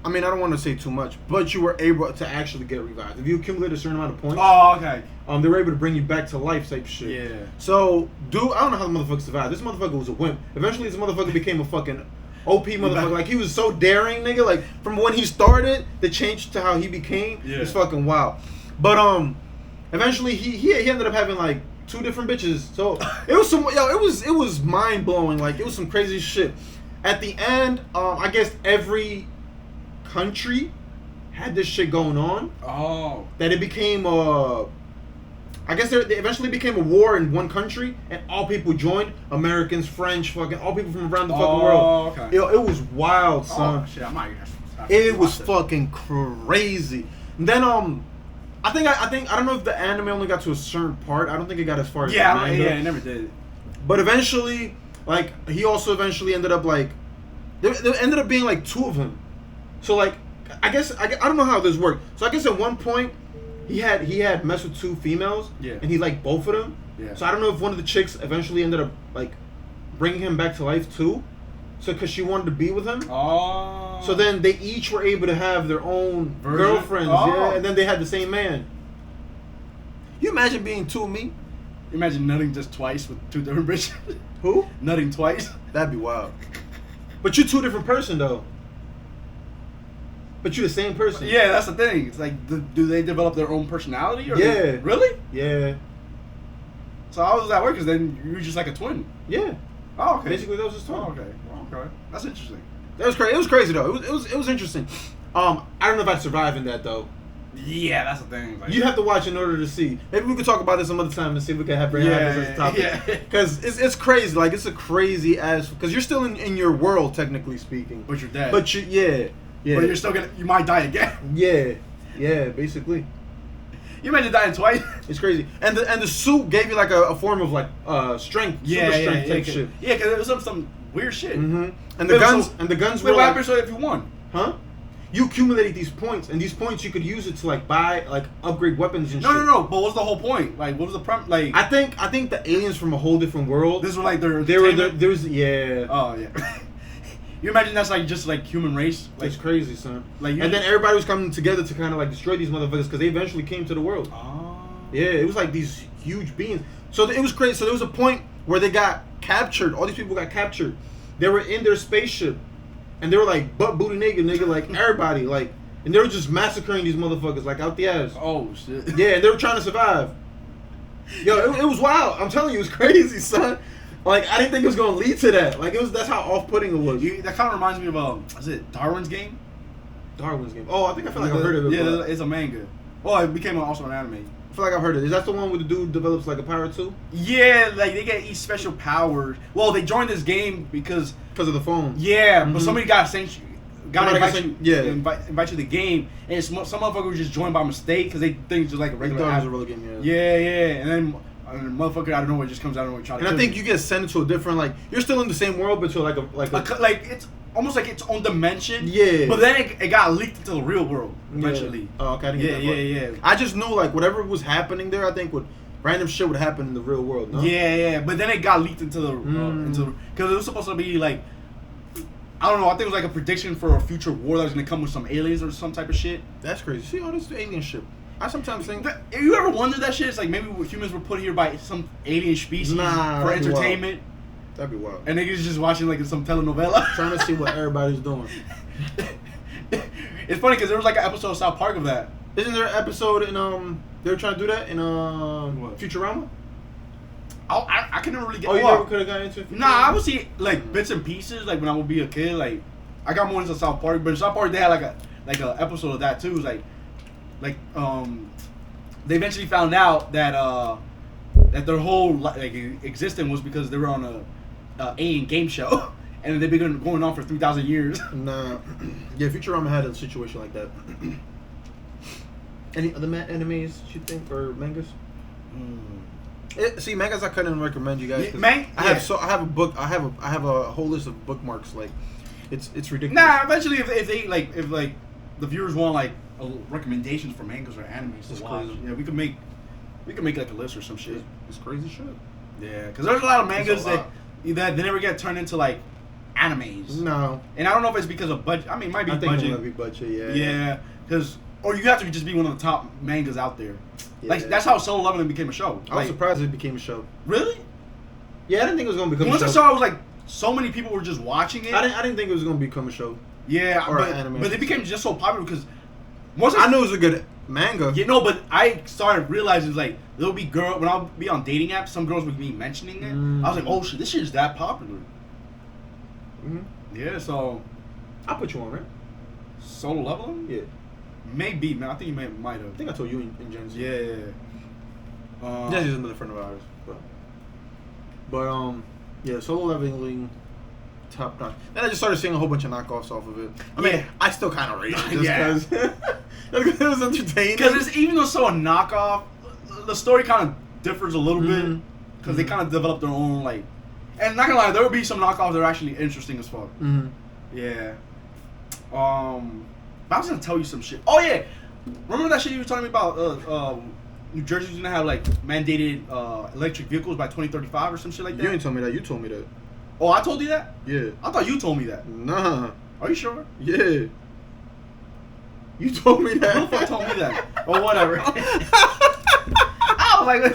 I mean, I don't want to say too much. But you were able to actually get revived if you accumulate a certain amount of points. Oh, okay. They were able to bring you back to life type shit. Yeah. So, dude, I don't know how the motherfucker survived. This motherfucker was a wimp. Eventually, this motherfucker became a fucking OP motherfucker. Like, he was so daring, nigga. Like, from when he started, the change to how he became is fucking wild. But, eventually, he ended up having, like, 2 different bitches. So, it was it was mind-blowing. Like, it was some crazy shit. At the end, I guess every country had this shit going on. Oh. That it became I guess they eventually became a war in one country, and all people joined. Americans, French, fucking all people from around the fucking world. Okay. It was wild, son. Oh shit, I might. It was fucking crazy. And then I don't know if the anime only got to a certain part. I don't think it got as far as the manga. It never did. But eventually, like, he also eventually ended up like there ended up being like 2 of him. So like, I don't know how this worked. So I guess at one point he had messed with 2 females. Yeah. And he liked both of them. Yeah. So I don't know if one of the chicks eventually ended up like bringing him back to life too. So because she wanted to be with him. Oh. So then they each were able to have their own Version? girlfriends. Oh. Yeah. And then they had the same man. You imagine being 2 of me? Imagine nutting just twice with two different bitches. Who? Nutting twice. That'd be wild. But you're two different person though. But you're the same person. Yeah, that's the thing. It's like, do they develop their own personality? Or Yeah. Really? Yeah. So how does that work? Because then you're just like a twin. Yeah. Oh, okay. Basically, that was his twin. Oh, okay. Okay. That's interesting. That was crazy. It was crazy though. It was interesting. I don't know if I'd survive in that though. Yeah, that's the thing. Like, You have to watch in order to see. Maybe we could talk about this some other time and see if we can have this as a topic. Yeah. Because it's crazy. Like it's a crazy ass. Because you're still in your world, technically speaking. But you're dead. But yeah. But you're still you might die again. Yeah. Basically, You imagine dying twice. it's crazy. And the suit gave you like a form of like strength, super strength type shit. Yeah, because it was some weird shit. Mm-hmm. And the guns Wait, were what like, happens if you won? huh? You accumulated these points, and these points you could use it to like buy like upgrade weapons and shit. No. But what's the whole point? Like, what was the like? I think the aliens from a whole different world. This was like their. There entertainment? was yeah. Oh yeah. You imagine that's like just like human race. Like, It's crazy, son. Like And then everybody was coming together to kind of like destroy these motherfuckers because they eventually came to the world. Oh. Yeah, it was like these huge beings. So it was crazy. So there was a point where they got captured. All these people got captured. They were in their spaceship, and they were like butt booty naked, nigga, like everybody, like, and they were just massacring these motherfuckers like out the ass. Oh shit. Yeah, and they were trying to survive. Yo, it was wild. I'm telling you, it was crazy, son. Like I didn't think it was gonna lead to that. Like that's how off-putting it was. That kind of reminds me of is it Darwin's Game? Darwin's Game. Oh, I think I feel like I've heard of it. Yeah, but it's a manga. Well, it became also an anime. I feel like I've heard of it. Is that the one where the dude develops like a power too? Yeah, like they get each special powers. Well, they joined this game because Because of the phone. yeah, but Mhm. somebody got sent. Got Somebody got invite you, sent- yeah. invite you to the game, and some motherfucker was just joined by mistake because they think it's just like a They regular. thought it was a app. real game, yeah. Yeah, and then the motherfucker out of nowhere just comes out of nowhere trying to. And I kill think you get sent into a different like you're still in the same world, but to like like it's almost like its own dimension. Yeah. But then it got leaked into the real world eventually. Yeah. Oh, okay. I didn't get that part. Yeah. I just knew like whatever was happening there, I think random shit would happen in the real world. No? Yeah. But then it got leaked into the because it was supposed to be like I don't know. I think it was like a prediction for a future war that was gonna come with some aliens or some type of shit. That's crazy. See all this alien shit. I sometimes think If you ever wondered that shit, it's like maybe humans were put here by some alien species Nah, for that'd be wild. entertainment, that'd be wild. and niggas just watching like some telenovela. Trying to see what everybody's doing. It's funny because there was like an episode of South Park of that. Isn't there an episode in they were trying to do that in What? Futurama? I couldn't really get. Oh, you well, never could have gotten into Futurama? Nah, I would see like bits and pieces. Like when I would be a kid, like I got more into South Park, but in South Park they had like a episode of that too. It was like they eventually found out that that their whole like existence was because they were on a alien game show, and they've been going on for 3,000 years. Nah. Yeah, Futurama had a situation like that. Any other animes you think or mangas? See, mangas I couldn't recommend you guys. 'Cause I have a book. I have a whole list of bookmarks. Like, it's ridiculous. Nah, eventually if the viewers want like recommendations for mangas or animes That's to watch, crazy. yeah, we could make like a list or some shit. It's crazy shit. Yeah, because there's a lot of mangas It's a lot. that they never get turned into like animes. No, And I don't know if it's because of budget. I mean, it might be I think budget. it might be budget. Yeah. Yeah, because or you have to just be one of the top mangas out there. Like Yeah. that's how Solo Leveling became a show. I was surprised it became a show. Really? Yeah, I didn't think it was gonna become Once a I show. saw, it was like so many people were just watching it. I didn't think it was gonna become a show. Yeah, or but, anime. but it became just so popular because once I knew it was a good manga. You know, but I started realizing like there'll be when I'll be on dating apps, some girls would be mentioning it. I was like, oh shit, this shit is that popular. Mm-hmm. Yeah, so I'll put you on, right? Solo Leveling? Yeah. Maybe, man. I think you might I have. think I told you in Gen Z. Yeah. Gen Z is another friend of ours. But yeah, Solo Leveling, top notch. Then I just started seeing a whole bunch of knockoffs off of it. I mean, Yeah. I still kind of rate it just Yeah. because it was entertaining. Because even though it's so a knockoff, the story kind of differs a little bit Mhm. because they kind of develop their own like. And not gonna lie, there will be some knockoffs that are actually interesting as fuck. Mm-hmm. Yeah. But I was gonna tell you some shit. Oh yeah, remember that shit you were telling me about? New Jersey's gonna have like mandated electric vehicles by 2035 or some shit like that. You ain't told me that. You told me that. Oh, I told you that? Yeah. I thought you told me that. Nah. Are you sure? Yeah. You told me that. Who the fuck told me that? Or whatever. I was like,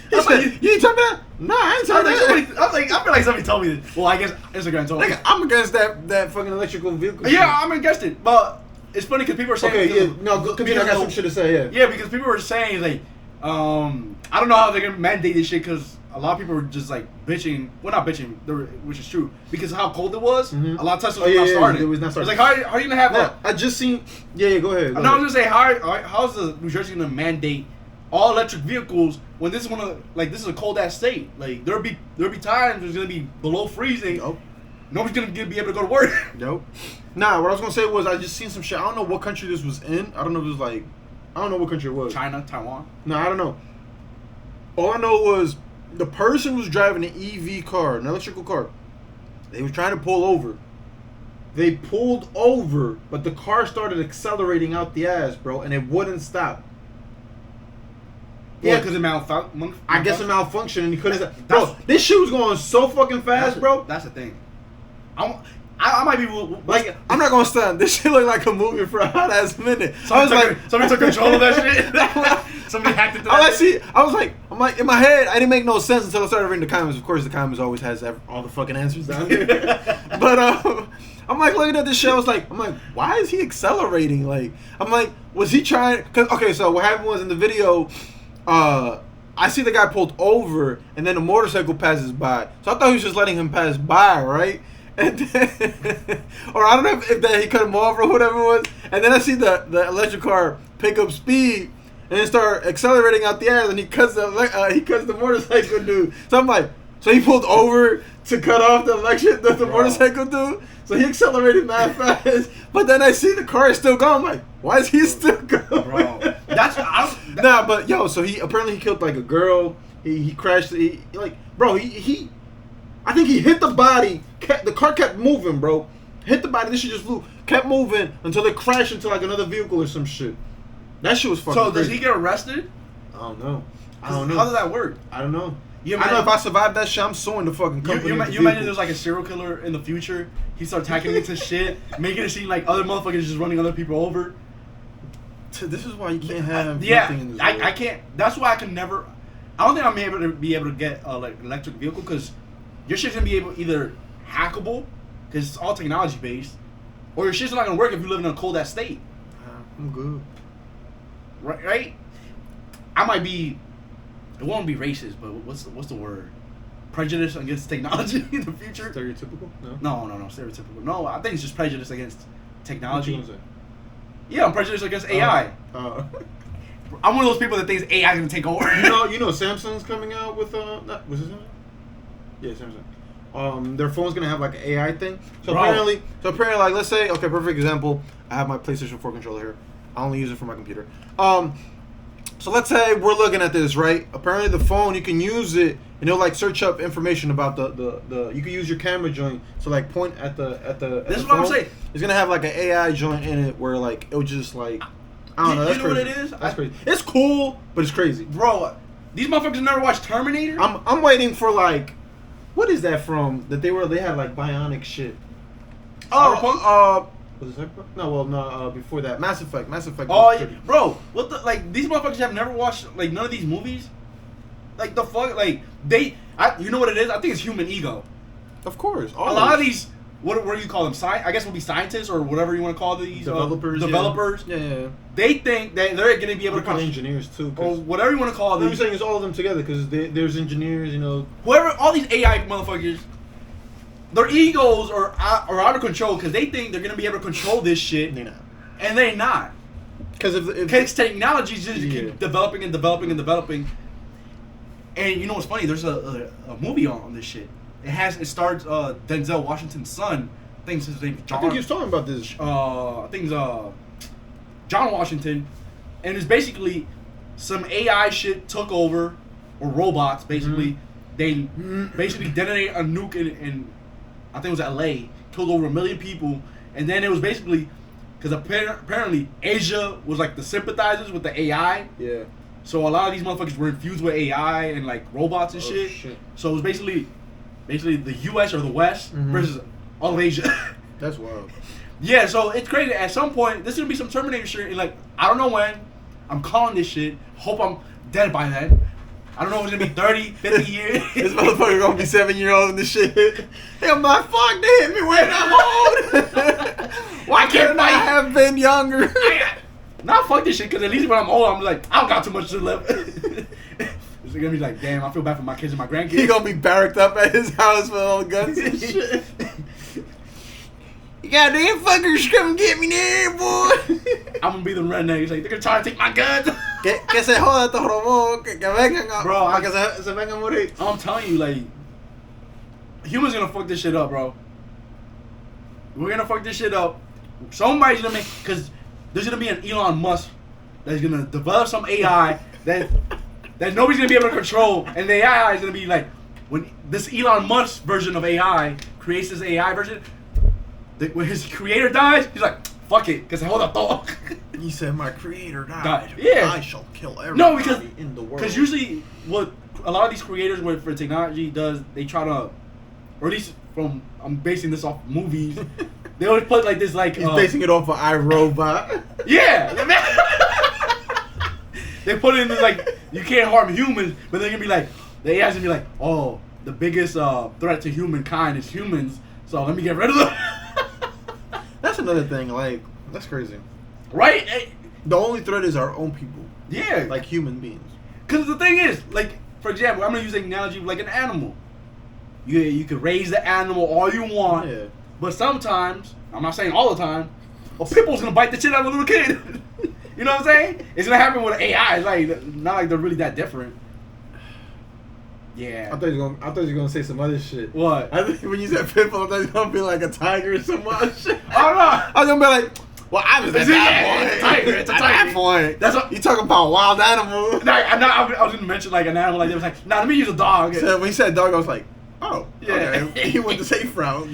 He like, you ain't tell me that? Nah, I ain't tell me that. I feel like somebody told me this. Well, I guess Instagram told me. Nigga, I'm against that fucking electrical vehicle. Yeah, I'm against it. But it's funny because people are saying. Okay, yeah. No, continue. I got some shit to say. Yeah. Yeah, because people were saying like, I don't know how they're gonna mandate this shit because a lot of people were just like bitching. Well, not bitching, which is true because of how cold it was. Mhm. A lot of Teslas were not starting. It was not starting. It's like how are you gonna have Yeah, I just seen. Yeah, go ahead. No, I was gonna say how's the New Jersey gonna mandate all electric vehicles when this is this is a cold ass state. Like there'll be times it's gonna be below freezing. Nope. Nobody's gonna be able to go to work. Nope. Nah, what I was gonna say was I just seen some shit. I don't know what country this was in. I don't know if it was like, I don't know what country it was. China, Taiwan. No, I don't know. All I know was the person was driving an EV car, an electrical car. They was trying to pull over. They pulled over, but the car started accelerating out the ass, bro, and it wouldn't stop. Yeah, because it malfunctioned. I guess it malfunctioned and he couldn't. Bro, this shit was going so fucking fast, bro. That's the thing. I might be like, I'm not gonna stand. This shit looked like a movie for a hot ass minute. Somebody took control of that shit. Somebody hacked into that. I'm like, in my head, I didn't make no sense until I started reading the comments. Of course, the comments always has all the fucking answers down there. But I'm like looking at this shit. I'm like, why is he accelerating? Like, I'm like, was he trying? Cause okay, so what happened was in the video, I see the guy pulled over, and then a motorcycle passes by. So I thought he was just letting him pass by, right? And then, or I don't know if that he cut him off or whatever it was. And then I see the electric car pick up speed and then start accelerating out the ass, and he cuts the motorcycle dude. So I'm like, so he pulled over to cut off the motorcycle dude. So he accelerated mad fast, but then I see the car is still going. I'm like, why is he still going? Bro, nah, but yo, so he apparently killed like a girl. He crashed. I think he hit the body. The car kept moving, bro. Hit the body. This shit just flew. Kept moving until it crashed into like another vehicle or some shit. That shit was fucking crazy. So does he get arrested? I don't know. How does that work? I don't know. I know if I survive that shit, I'm suing the fucking company. You imagine there's like a serial killer in the future. He starts hacking into shit, making it seem like other motherfuckers just running other people over. This is why you can't have nothing in this world. I can't. That's why I can never. I don't think I'm able to get like electric vehicle because your shit's gonna be either hackable because it's all technology based, or your shit's not gonna work if you live in a cold ass state. I'm good. Right? I might be. It won't be racist, but what's the word? Prejudice against technology in the future? Stereotypical? No, stereotypical. No, I think it's just prejudice against technology. What you Yeah, I'm prejudiced against AI. I'm one of those people that thinks AI is gonna take over. you know, Samsung's coming out with what's his name? Yeah, Samsung. Their phone's gonna have like an AI thing. So apparently, like, let's say, okay, perfect example. I have my PlayStation 4 controller here. I only use it for my computer. So let's say we're looking at this, right? Apparently the phone, you can use it and it'll like search up information about the you can use your camera joint to like point at the This is what I'm saying. It's gonna have like an AI joint in it where like it'll just like, I don't know, that's crazy. What it is? That's crazy. It's cool, but it's crazy. Bro, these motherfuckers never watched Terminator? I'm waiting for like, what is that from? That they had like bionic shit. Cyberpunk? Was it Cyberpunk? No, before that, Mass Effect. Oh, yeah. Bro, what the, like, these motherfuckers have never watched, like, none of these movies? Like, the fuck, like, you know what it is? I think it's human ego. Of course. A lot of these, what do you call them? I guess it would be scientists or whatever you want to call these. Developers. Yeah. They think that they're going to be able to... engineers, too. Or whatever you want to call them. I'm saying it's all of them together, because there's engineers, you know. Whoever, all these AI motherfuckers... Their egos are out of control because they think they're gonna be able to control this shit. They're not. And they're not. Because technology just keep developing and developing and developing. And you know what's funny? There's a movie on this shit. It stars Denzel Washington's son. I think his name's John. I think he was talking about this. I think it's John Washington, and it's basically some AI shit took over, or robots basically. Mm-hmm. They basically detonated a nuke in I think it was LA, killed over 1 million people, and then it was basically because apparently Asia was like the sympathizers with the AI. Yeah. So a lot of these motherfuckers were infused with AI and like robots and shit. So it was basically the U.S. or the West versus all of Asia. That's wild. Yeah, so it's crazy. At some point, this is gonna be some Terminator shit. And like, I don't know when. I'm calling this shit. Hope I'm dead by then. I don't know if it's gonna be 30, 50 years. This motherfucker gonna be 7-year-old in this shit. Hey, I'm like, fuck, they hit me when I'm old. Why can't I have been younger? Nah, fuck this shit, because at least when I'm old, I'm like, I don't got too much to live. It's gonna be like, damn, I feel bad for my kids and my grandkids. He gonna be barracked up at his house with all the guns and shit. You got them fuckers come get me there, boy. I'm gonna be the redneck. He's like, they're gonna try to take my guns. Que se joda estos robots, que vengan a, Bro, que se vengan a morir. I'm telling you, like, humans gonna fuck this shit up, bro. We're gonna fuck this shit up. Somebody's gonna make, because there's gonna be an Elon Musk that's gonna develop some AI that nobody's gonna be able to control, and the AI is gonna be like, when this Elon Musk version of AI creates this AI version, when his creator dies, he's like, fuck it, because hold up, dog. You said my creator died. Yeah. I shall kill everybody No, because in the world. Because usually, what a lot of these creators for technology does, they try to, or at least from, I'm basing this off movies. They always put like this, like he's basing it off of iRobot. Yeah. They put it in this, like, you can't harm humans, but they're gonna be like, the AI's gonna be like, oh, the biggest threat to humankind is humans, so let me get rid of them. That's another thing. Like, that's crazy. Right? The only threat is our own people. Yeah. Like human beings. Because the thing is, like, for example, I'm gonna use an analogy of like an animal. You can raise the animal all you want, Yeah. but sometimes, I'm not saying all the time, a pit bull's gonna bite the shit out of a little kid. You know what I'm saying? It's gonna happen with AI. It's like not like they're really that different. Yeah. I thought you were gonna say some other shit. What? I think when you said pitbull, I thought you were gonna be like a tiger or some other shit. Oh no! I was gonna be like, well, I was at that point. It's a tiger. It's a At tiger. that point. That's what You talking about wild animal. I was gonna mention like an animal like that. I was like, nah, let me use a dog. So when you said dog, I was like, oh, Yeah. okay. He went the safe route.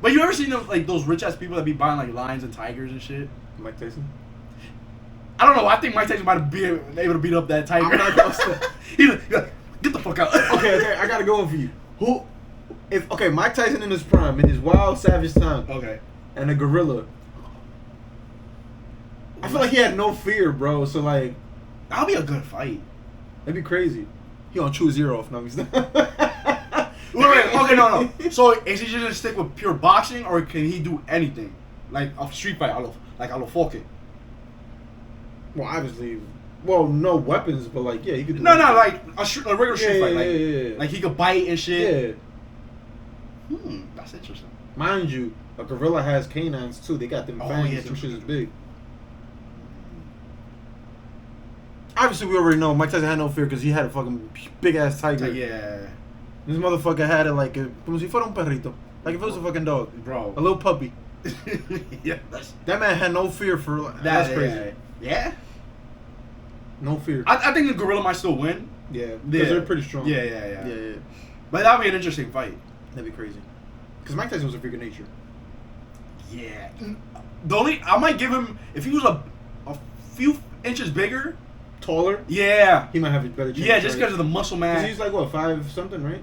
But you ever seen those, like those rich ass people that be buying like lions and tigers and shit? Mike Tyson? I don't know. I think Mike Tyson might be able to beat up that tiger. I'm not gonna say. He's like, get the fuck out. Okay, I gotta go one for you. Mike Tyson in his prime, in his wild, savage time, Okay. and a gorilla. I feel like he had no fear, bro. So like, That'll be a good fight. that'd be crazy. He gonna chew his ear off. No, he's not. Wait, okay, no. So is he just gonna stick with pure boxing, or can he do anything, like a street fight, like a lo Foke? Well, obviously, no weapons, but like, yeah, he could do. No, like a regular street fight, like yeah. like he could bite and shit. Yeah, That's interesting. mind you, a gorilla has canines too. They got them Oh, fangs. yeah, Them true. shit is big. Obviously, we already know Mike Tyson had no fear because he had a fucking big ass tiger. Yeah, This motherfucker had it like como si fuera un perrito, like if it was a fucking dog, bro. a little puppy. Yeah, That man had no fear for. That's crazy. Yeah. No fear. I think the gorilla might still win. Yeah, because they're pretty strong. Yeah. Yeah. But that'd be an interesting fight. That'd be crazy. Because Mike Tyson was a freak of nature. Yeah. The only I might give him if he was a few inches bigger. Taller, Yeah. he might have a better chance. Yeah, just because of the muscle Because mass. he's like what, 5 something, right?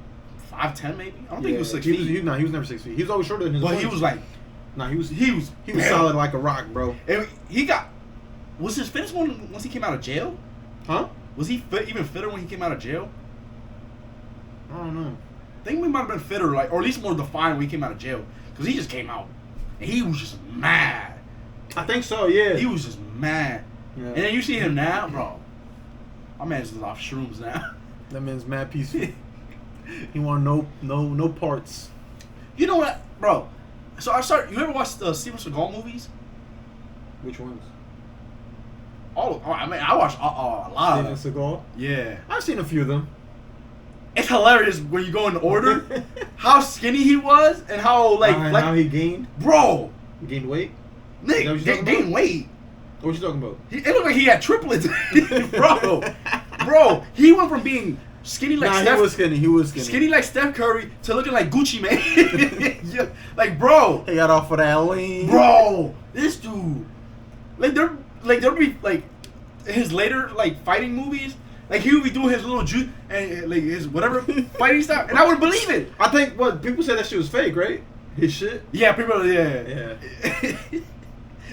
5'10" maybe. I don't think he was 6 feet. He was never 6 feet. He was always shorter than his. But he opponents. was like he was solid like a rock, bro. And he got. Was his fittest one once he came out of jail? Huh? Was he even fitter when he came out of jail? I don't know. I think we might have been fitter, like, or at least more defined when he came out of jail, because he just came out and he was just mad. I think so. Yeah. He was just mad. Yeah. And then you see him now, bro. My man's just off shrooms now. That man's mad peaceful. He want no parts. You know what, bro? So you ever watch the Steven Seagal movies? Which ones? I watched a lot of them. Steven Seagal. Yeah. I've seen a few of them. It's hilarious when you go in order. How skinny he was and how like how he gained bro, gained weight. Nick Is that what you're talking gained weight. What you talking about? It looked like he had triplets, bro. He went from being skinny like Steph, He was skinny. skinny like Steph Curry to looking like Gucci man. Yeah, like bro, He got off of that lean. bro, this dude, there'll be like his later like fighting movies. Like he would be doing his little juice and like his whatever fighting style, and I would believe it. I think what people said that shit was fake, right? His shit. Yeah, people. Yeah. Yeah.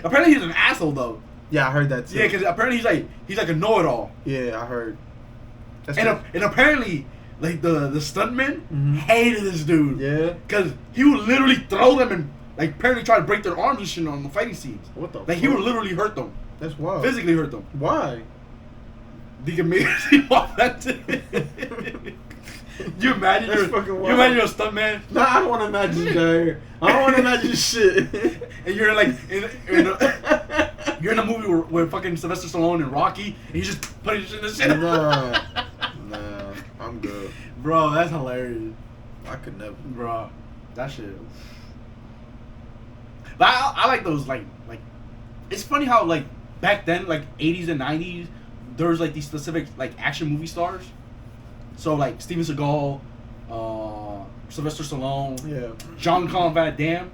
Apparently he's an asshole though. Yeah, I heard that too. Yeah, because apparently he's like a know-it-all. Yeah, I heard. That's And apparently, like the stuntmen Mhm. hated this dude. Yeah. Cause he would literally throw them and like apparently try to break their arms and shit on the fighting scenes. What the? Like he would literally hurt them, That's wild. physically hurt them. Why? They can make it authentic. You imagine That's you're, fucking you wild. imagine you're a stuntman Nah, I don't want to imagine Jair. I don't want to imagine shit. and you're like you're in a movie where fucking Sylvester Stallone and Rocky and you just putting shit in the shit. Nah, I'm good. Bro, that's hilarious. I could never. Bro, that shit. But I like those like it's funny how like back then like 80s and 90s there was like these specific like action movie stars. So like Steven Seagal, Sylvester Stallone, Yeah. Jean-Claude Van Damme.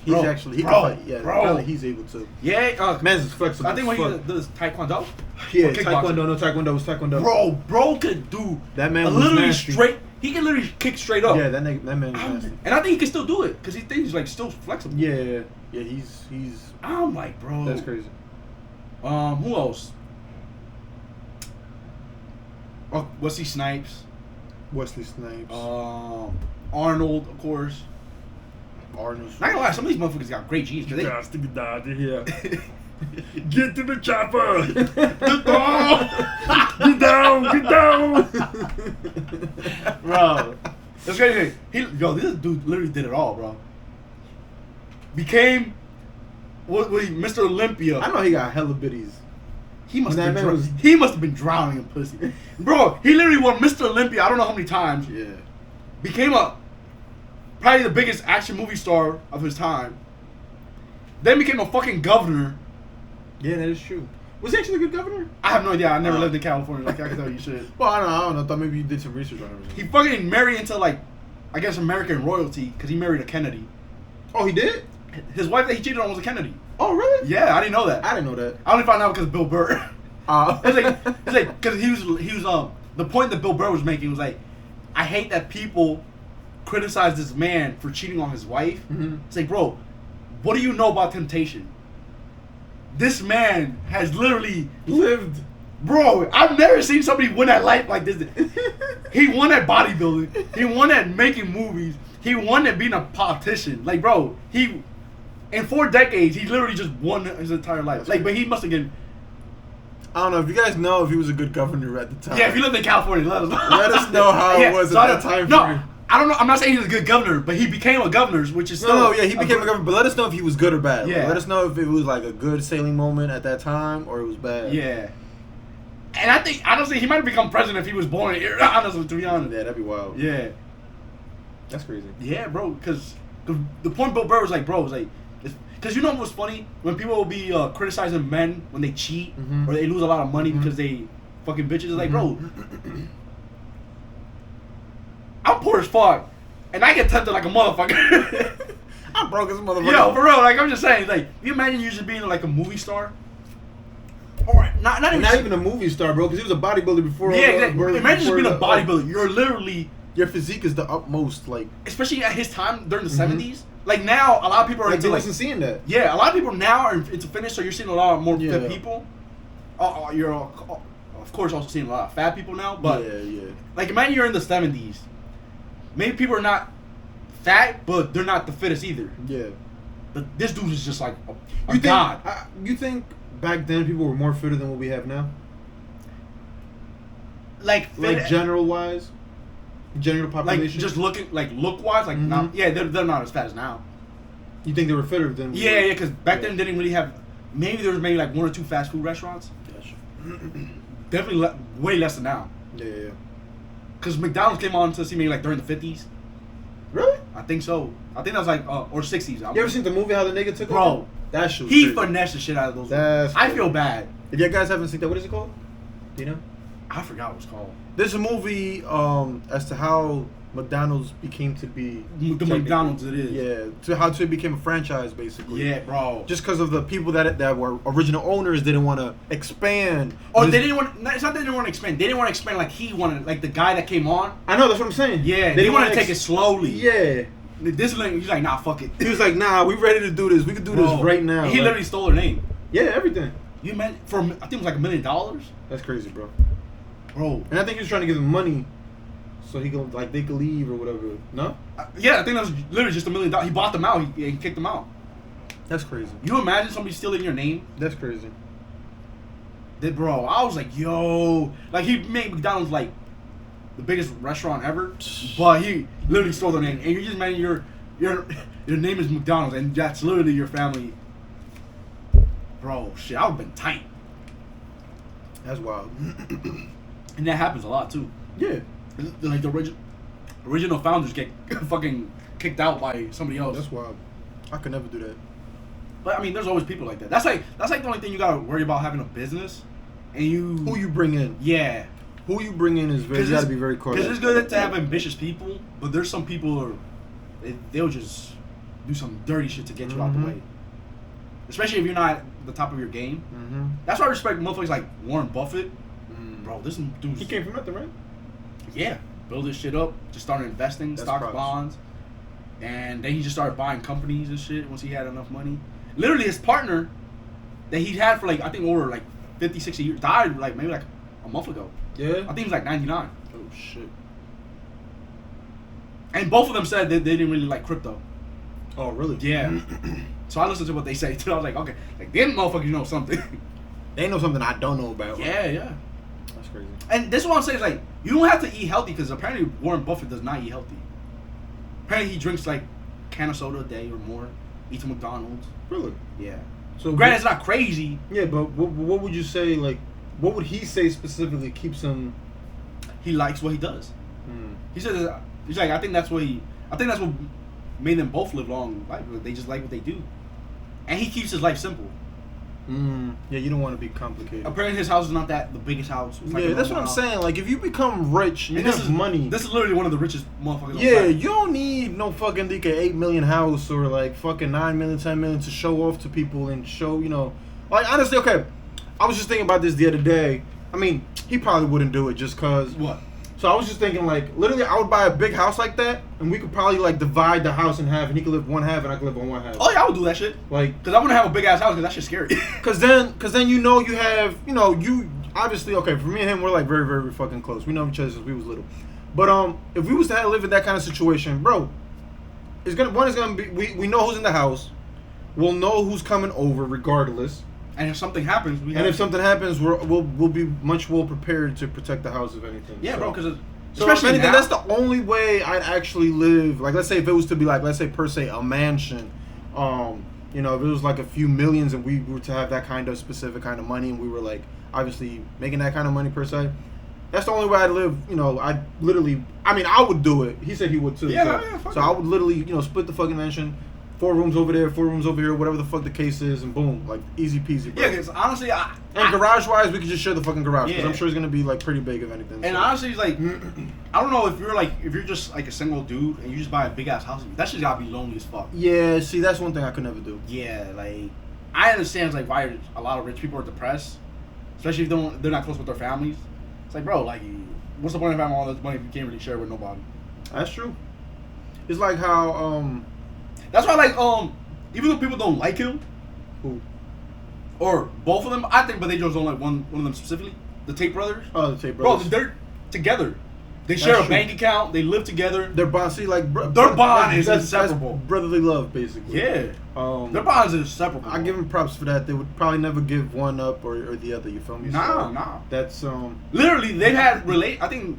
He's Bro, actually he bro, can fight. Yeah, bro. apparently he's able to. Yeah, Man's is flexible. I think when as he fuck. does Taekwondo. Yeah, or kickboxing. Taekwondo was Taekwondo. Bro could do That man a was literally nasty. straight. He can literally kick straight up. Yeah, that man was nasty. And I think he can still do it because he thinks he's like still flexible. Yeah, he's I'm like, bro. that's crazy. Who else? Oh, Wesley Snipes. Wesley Snipes, Arnold, of course. Arnold. Not gonna lie, some of these motherfuckers got great genes. Cause they, to get out of here. Get to the chopper. Get down. bro. That's crazy. This dude literally did it all, bro. Became Mr. Olympia. I know he got hella biddies. He must That have man been was- he must have been drowning in pussy. Bro, he literally won Mr. Olympia I don't know how many times. Yeah. Became probably the biggest action movie star of his time. Then became a fucking governor. Yeah, that is true. Was he actually a good governor? I have no idea. I never lived in California. Like I can tell you shit. Well, I don't know. I thought maybe you did some research on him. He fucking married into like, I guess American royalty because he married a Kennedy. Oh, he did? His wife that he cheated on was a Kennedy. Oh, really? Yeah, I didn't know that. I didn't know that. I only found out because of Bill Burr. It's like because he was the point that Bill Burr was making was like, I hate that people criticize this man for cheating on his wife. Mhm. It's like, bro, what do you know about temptation? This man has literally lived. Bro, I've never seen somebody win at life like this. He won at bodybuilding. He won at making movies. He won at being a politician. Like, bro, in 4 decades, he literally just won his entire life. Like, but he must have been. I don't know if you guys know if he was a good governor at the time. Yeah, if you lived in California, let us know. Let us know how it was at that time No, period. I don't know. I'm not saying he was a good governor, but he became a governor, which is still. No, yeah, he became a governor. But let us know if he was good or bad. Yeah. Let us know if it was like a good sailing moment at that time or it was bad. Yeah. And I think, honestly, he might have become president if he was born here, honestly, to be honest. Yeah, that'd be wild. Yeah. That's crazy. Yeah, bro, because the point Bill Burr was like, bro, was like, because you know what's funny? When people will be criticizing men when they cheat Mhm. or they lose a lot of money Mhm. because they fucking bitches, it's like, bro, I'm poor as fuck, and I get tempted like a motherfucker. I'm broke as a motherfucker. Yo, for real, like, I'm just saying, like, you imagine you just being like a movie star? Or not Not even a movie star, bro, because he was a bodybuilder before. Yeah, exactly. before- Imagine just before being a the- bodybuilder. You're literally, Your physique is the utmost, like. especially at his time during the Mhm. 70s. Like now, a lot of people are Like, into they like, wasn't seeing that. yeah, a lot of people now are into fitness, so you're seeing a lot more Yeah. fit people. You're of course also seeing a lot of fat people now, but yeah. like imagine you're in the 70s. Maybe people are not fat, but they're not the fittest either. Yeah. But this dude is just like a You think? god. You think back then people were more fitter than what we have now? Like Like general wise, general like population. just looking like look wise, like Mhm. not, yeah, they're not as fat as now. You think they were fitter than? we Yeah, were? yeah, because back then they didn't really have. Maybe there was maybe like 1 or 2 fast food restaurants. Definitely way less than now. Yeah. Because McDonald's came on to see me like during the 50s. Really? I think so. I think that was like or 60s. You ever seen the movie How the Nigga Took Bro, Over? That shit was He crazy. finessed the shit out of those. That's I crazy. feel bad. If you guys haven't seen that, what is it called? Do you know? I forgot what it's called. There's a movie as to how McDonald's became to be. The McDonald's it is. Yeah, to how it became a franchise basically. Yeah, bro. Just because of the people that were original owners didn't want to expand. Or This- they didn't want. It's not that they didn't want to expand. They didn't want to expand like he wanted. Like the guy that came on. I know that's what I'm saying. Yeah, they didn't wanted to wanna take it slowly. Yeah. This like he's like, nah, fuck it. He was like, nah, we ready to do this. We could do Bro, this right now. He Like, literally stole her name. yeah, everything. You meant for I think it was like $1 million. That's crazy, bro. bro. And I think he was trying to give them money, so he could they could leave or whatever. No. Yeah, I think that was literally just $1 million. He bought them out. He kicked them out. That's crazy. You imagine somebody stealing your name? That's crazy. Bro, I was like, yo, like he made McDonald's like the biggest restaurant ever, but he literally stole their name. And you just imagine your name is McDonald's, and that's literally your family. Bro, shit, I would've been tight. That's wild. And that happens a lot too. Yeah. Like the original founders get fucking kicked out by somebody else. That's wild. I could never do that. But I mean, there's always people like that. That's like the only thing you gotta worry about having a business, and who you bring in. Yeah. Who you bring in is very. You gotta be very cautious. Because it's good to have ambitious people, but there's some people who they'll just do some dirty shit to get you out the way. Especially if you're not at the top of your game. Mm-hmm. That's why I respect motherfuckers like Warren Buffett. Bro, this dude. He came from nothing, right? Yeah. Build this shit up. Just started investing, stocks, bonds. And then he just started buying companies and shit once he had enough money. Literally, his partner that he had for like, I think over like 50, 60 years, died like maybe like a month ago. Yeah? I think he was like 99. Oh, shit. And both of them said that they didn't really like crypto. Oh, really? Yeah. So I listened to what they say too. I was like, okay, like them motherfuckers know something. They know something I don't know about. Yeah. That's crazy. And this is what I'm saying is like, you don't have to eat healthy because apparently Warren Buffett does not eat healthy. Apparently he drinks like a can of soda a day or more, eats a McDonald's. Really? Yeah. So granted, it's not crazy. Yeah, but what would you say, like, what would he say specifically keeps him... He likes what he does. He says, he's like, I think that's what made them both live long life. They just like what they do. And he keeps his life simple. Yeah, you don't want to be complicated. Apparently his house is not the biggest house. It's like yeah, that's what I'm saying. Like, if you become rich, you have money. This is literally one of the richest motherfuckers. Yeah, you don't need no fucking like 8 million house or like fucking 9 million, 10 million to show off to people and show, you know. Like, honestly, okay, I was just thinking about this the other day. I mean, he probably wouldn't do it just cause. What? So I was just thinking, like, literally, I would buy a big house like that, and we could probably like divide the house in half, and he could live one half, and I could live on one half. Oh yeah, I would do that shit. Like, cause I wouldn't have a big ass house, cause that shit's scary. Cause then you know you have, you know, you obviously, okay, for me and him, we're like very, very fucking close. We know each other since we was little. But if we was to live in that kind of situation, bro, it's gonna be we know who's in the house, we'll know who's coming over regardless. And if something happens, if something happens, we'll be much well prepared to protect the house if anything. Yeah, so. bro, because. So if anything, that's the only way I'd actually live. Like, let's say if it was to be like, let's say per se a mansion, you know, if it was like a few millions and we were to have that kind of specific kind of money and we were like obviously making that kind of money per se, that's the only way I'd live. You know, I would do it. He said he would too. Yeah, so I would literally, you know, split the fucking mansion. 4 rooms over there, 4 rooms over here, whatever the fuck the case is, and boom, like easy peasy. Bro. Yeah, because honestly, and garage wise, we could just share the fucking garage because yeah. I'm sure it's gonna be like pretty big if anything. And honestly, like, I don't know if you're just like a single dude and you just buy a big ass house, that shit gotta be lonely as fuck. Yeah, see, that's one thing I could never do. Yeah, like I understand like why a lot of rich people are depressed, especially if they're not close with their families. It's like, bro, like, what's the point of having all this money if you can't really share with nobody? That's true. It's like how That's why, like, even though people don't like him, who, or both of them, I think, but they just don't like one of them specifically. The Tate brothers. Oh, the Tate brothers. Bro, they're together. They share a bank account. They live together. Their bond, see, like their bond is inseparable. That's brotherly love, basically. Yeah. Their bonds are inseparable. I give them props for that. They would probably never give one up or the other. You feel me? Nah. That's literally they had I think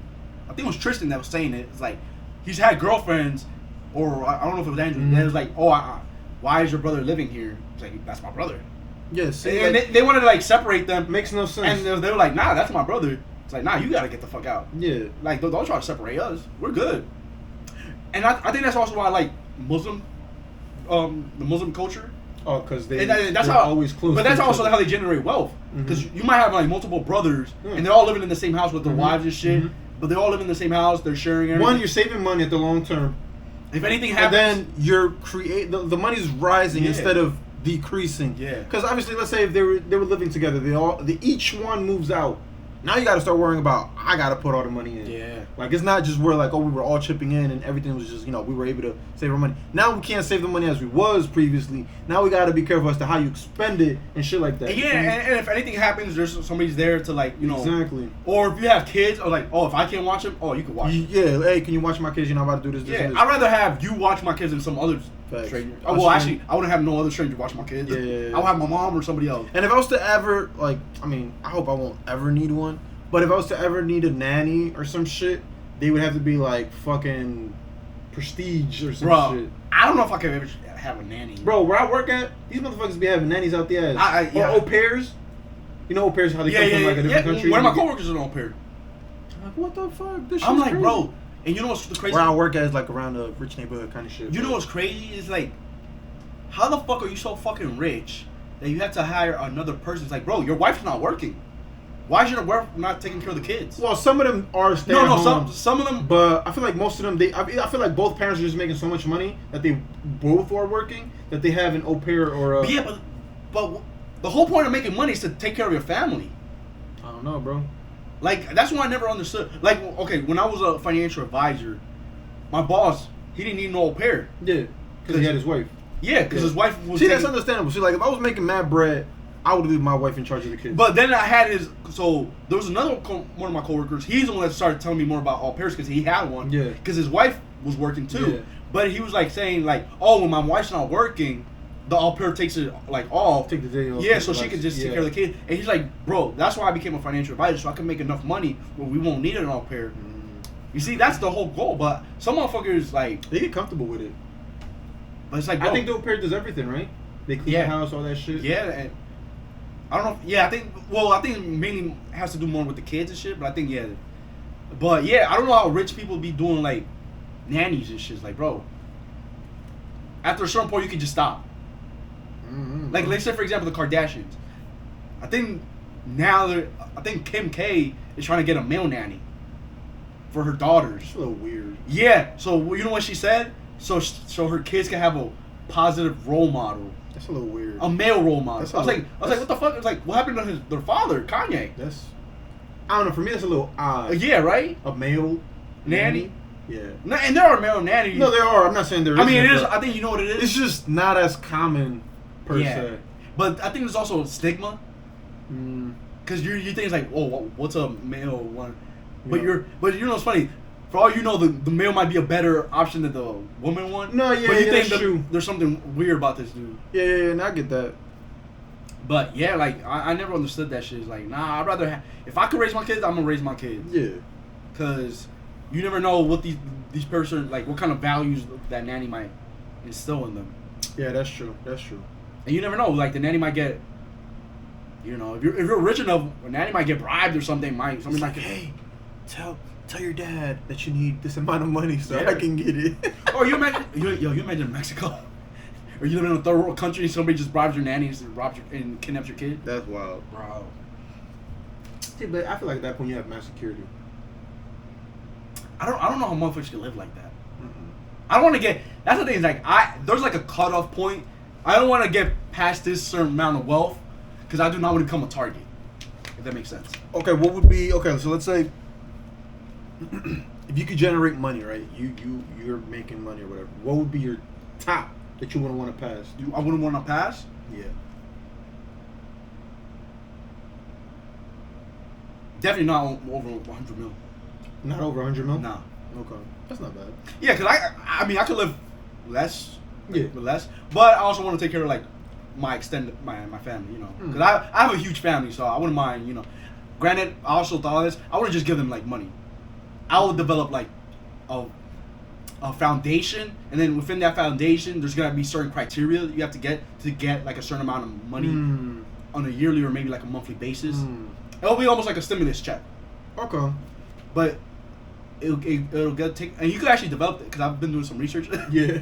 it was Tristan that was saying it. It's like he's had girlfriends, or I don't know if it was Andrew. And it was like, why is your brother living here? It's like, that's my brother. Yeah, see, and they wanted to like separate them. Makes no sense. And they were like, nah, that's my brother. It's like, nah, you gotta get the fuck out. Yeah. Like, don't try to separate us. We're good. And I think that's also why I like the Muslim culture. Oh, because they're always close. But that's also how they generate wealth. Because you might have like multiple brothers, and they're all living in the same house with their wives and shit. But they all live in the same house. They're sharing everything. One, you're saving money at the long term. If anything happens, and then you're the money's rising instead of decreasing. Yeah. Because obviously, let's say if they were living together, each one moves out. Now you got to start worrying about, I got to put all the money in. Yeah. Like, it's not just where, like, oh, we were all chipping in and everything was just, we were able to save our money. Now we can't save the money as we was previously. Now we got to be careful as to how you spend it and shit like that. Yeah, and if anything happens, there's somebody's there to, like, Exactly. Or if you have kids, or like, oh, if I can't watch them, oh, you can watch them. Yeah, hey, can you watch my kids? You're not about to do this, Yeah, and this. I'd rather have you watch my kids than some other stranger. I'll Well, actually, I wouldn't have no other stranger watch my kids. Yeah. I would have my mom or somebody else. And if I was to ever, like, I hope I won't ever need one, but if I was to ever need a nanny or some shit, they would have to be, like, fucking prestige or some shit. I don't know if I could ever have a nanny. Bro, where I work at, these motherfuckers be having nannies out the ass. Yeah. Or au pairs. You know au pairs, how they come from, like, a different country? One of my coworkers is an au pair. I'm like, what the fuck? This I'm shit's like, crazy. bro, and you know what's the crazy? Where I work at is, like, around a rich neighborhood kind of shit. You know what's crazy? Is like, how the fuck are you so fucking rich that you have to hire another person? It's like, bro, your wife's not working. Why is your wife not taking care of the kids? Well, some of them are staying at home. Some of them. But I feel like most of them, I feel like both parents are just making so much money that they both are working that they have an au pair or a... Yeah, but the whole point of making money is to take care of your family. I don't know, bro. Like, that's why I never understood. Like, okay, when I was a financial advisor, my boss, he didn't need no au pair. Yeah, because he had his wife. Yeah, because his wife was... See, that's understandable. See, like, if I was making mad bread, I would leave my wife in charge of the kids. But then I had so there was another one of my coworkers. He's the one that started telling me more about au pairs because he had one. Yeah. Because his wife was working too. Yeah. But he was like saying like, oh, when my wife's not working, the au pair takes it like off. Take the day off. Yeah, so she could just take care of the kid. And he's like, bro, that's why I became a financial advisor, so I can make enough money where we won't need an au pair. You see, that's the whole goal. But some motherfuckers like they get comfortable with it. But it's like, bro, I think the au pair does everything, right? They clean the house, all that shit. Yeah, and I don't know. Yeah, I think it mainly has to do more with the kids and shit. But I think But yeah, I don't know how rich people be doing like nannies and shit. Like, bro, after a certain point, you can just stop. Like, let's say for example, the Kardashians. I think Kim K is trying to get a male nanny for her daughters. It's a little weird. Yeah. So you know what she said? So her kids can have a positive role model. That's a little weird. A male role model. I was like, what the fuck? It's like, what happened to their father, Kanye? I don't know. For me, that's a little odd. Yeah, right. A male nanny. Yeah. No, and there are male nannies. No, there are. I'm not saying there isn't. I mean, it is. I think you know what it is. It's just not as common per se. But I think there's also a stigma. Because you think it's like, oh, what's a male one? But you know what's funny? For all you know, the male might be a better option than the woman one. No, yeah, but you think that's true. There's something weird about this dude. Yeah, and I get that. But yeah, like I never understood that shit. It's like, nah, I'd rather if I could raise my kids, I'm gonna raise my kids. Yeah. Cause you never know what these person like what kind of values that nanny might instill in them. Yeah, that's true. That's true. And you never know, like the nanny might get. You know, if you're rich enough, a nanny might get bribed or something. Somebody might get. Hey, tell your dad that you need this amount of money so I can get it. Oh, you imagine Mexico. Or you live in a third world country and somebody just bribes your nannies and kidnaps your kid. That's wild, bro. See, but I feel like at that point you have mass security. I don't know how motherfuckers can live like that. I don't want to get. That's the thing. Is like there's like a cutoff point. I don't want to get past this certain amount of wealth because I do not want to become a target. If that makes sense. Okay, what would be so let's say if you could generate money, right? You're making money or whatever. What would be your top that you wouldn't want to pass? I wouldn't want to pass? Yeah. Definitely not over 100 mil. Not over 100 mil? Nah. Okay. That's not bad. Yeah, because I mean, I could live less. Yeah. Less. But I also want to take care of, like, my family, you know. Because I have a huge family, so I wouldn't mind, you know. Granted, I also thought of this. I wouldn't just give them, like, money. I would develop, like, a foundation, and then within that foundation, there's gonna be certain criteria you have to get like a certain amount of money on a yearly or maybe like a monthly basis. It'll be almost like a stimulus check. Okay. But it'll take, and you could actually develop it because I've been doing some research. Yeah.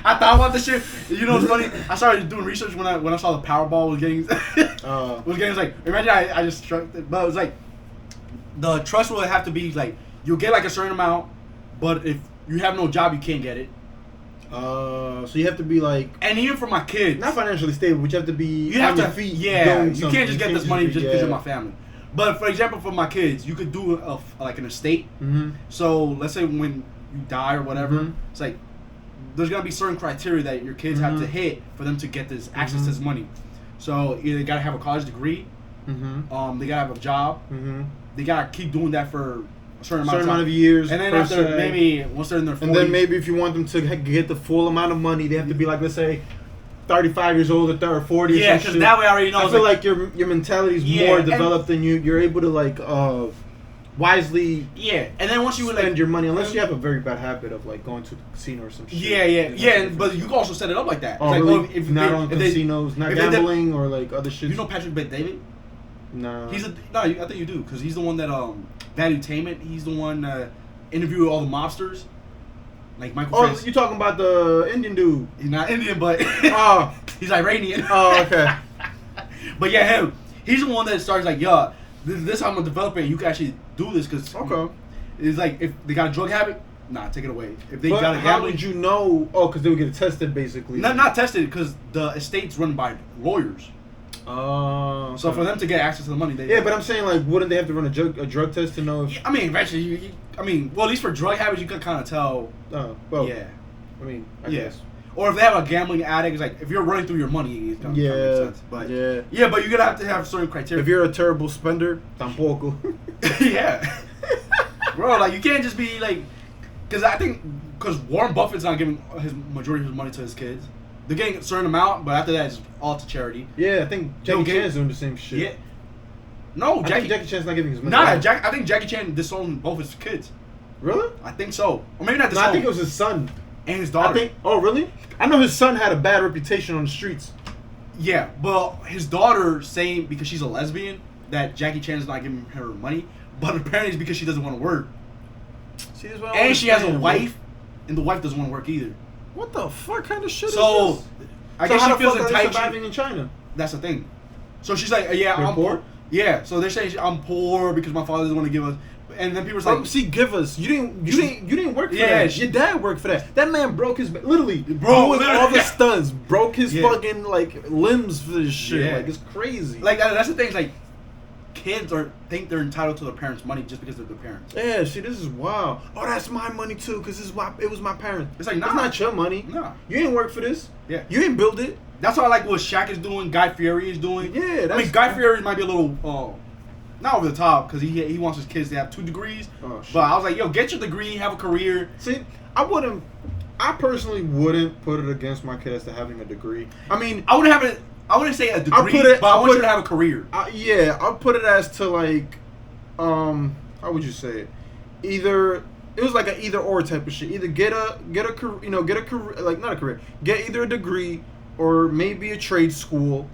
I thought about this shit. You know what's funny? I started doing research when I saw the Powerball was getting like, imagine I just struck it, but it was like the trust will have to be like you'll get like a certain amount. But if you have no job, you can't get it. So you have to be like, and even for my kids, not financially stable, but you have to be. You have to feed. Yeah, you can't just get this money just because you're my family. But for example, for my kids, you could do like an estate. Mm-hmm. So let's say when you die or whatever, Mhm. it's like there's gonna be certain criteria that your kids have to hit for them to get this access to this money. So either they gotta have a college degree, Mm-hmm. they gotta have a job, Mm-hmm. they gotta keep doing that for a certain Certain amount amount of of years. and then per after se. maybe once they're in their 40s, And then maybe if you want them to get the full amount of money, they have to be like, let's say, 35 years old or 40. yeah, or some because shit. that way I already know. I it's feel like, like your mentality is Yeah, more and- developed than you're able to like wisely yeah, and then once you spend like your money, unless you have a very bad habit of like going to the casino or some shit. yeah, but you can also set it up like that. Oh, It's like, really? if Not they- on if they- casinos, not if they did- gambling or like other shit. You know Patrick Bet David? Nah. He's I think you do because he's the one that Valuetainment. He's the one interviewed all the mobsters, like Michael. Oh, Francis. you talking about the Indian dude? He's not Indian, but Oh, he's Iranian. oh, okay. But yeah, him. He's the one that starts like, yeah, this is how I'm gonna develop it. And you can actually do this because Okay. it's like if they got a drug habit, nah, take it away. If they But got a how gambling, would you know? Oh, because they would get tested basically. not tested because the estate's run by lawyers. Oh. So for them to get access to the money, they Yeah, but I'm saying like, wouldn't they have to run a drug test to know? If, Yeah, I mean, eventually, well, at least for drug habits, you can kind of tell. Oh, well. Yeah. I mean, I Yeah. guess. Or if they have a gambling addict, it's like if you're running through your money, it's gonna make Yeah. sense. But Yeah. but you're gonna have to have certain criteria. If you're a terrible spender, tampoco. yeah, bro, like you can't just be like, because Warren Buffett's not giving his majority of his money to his kids. They're getting a certain amount, but after that, it's all to charity. Yeah, I think Jackie Don't get- Chan's doing the same shit. Yeah. No, I Jackie. think Jackie Chan's not giving his money. Nah, back. I think Jackie Chan disowned both his kids. Really? I think so, or maybe not No, disowned. I think it was his son. and his daughter. I think. Oh, really? I know his son had a bad reputation on the streets. Yeah, but his daughter saying because she's a lesbian that Jackie Chan is not giving her money, but apparently it's because she doesn't want to work. See, that's what I don't And she has a understand, wife, and the wife doesn't want to work either. bro. What the fuck kind of shit So, is this? I So guess how she the feels fuck are they entitled. surviving in China? That's the thing. So she's like, yeah, They're I'm poor? Yeah, so they're saying I'm poor because my father doesn't want to give us. And then people's Bro, like, see, give us. You didn't work for Yeah, that. Your dad worked for that. That man broke his literally Bro, doing literally, all the yeah. stunts, broke his Yeah. fucking like limbs for this shit. Yeah. Like it's crazy. like that's the thing. Is like, kids think they're entitled to their parents' money just because they're their parents. yeah, see, this is wild. Oh, that's my money too, cause it was my parents. It's like, That's nah. not your money. Nah. You didn't work for this. Yeah. You didn't build it. That's why I like what Shaq is doing, Guy Fieri is doing. Yeah, I mean, that's- Guy Fieri might be a little, not over the top because he wants his kids to have 2 degrees. Oh, shit. But I was like, yo, get your degree, have a career. See, I personally wouldn't put it against my kids to having a degree. I mean, I wouldn't say a degree, put it- but I I'll want put you to it- have a career. yeah, I'll put it as to like, how would you say it? Either it was like an either or type of shit. Either get a career, get a career, like not a career, get either a degree or maybe a trade school,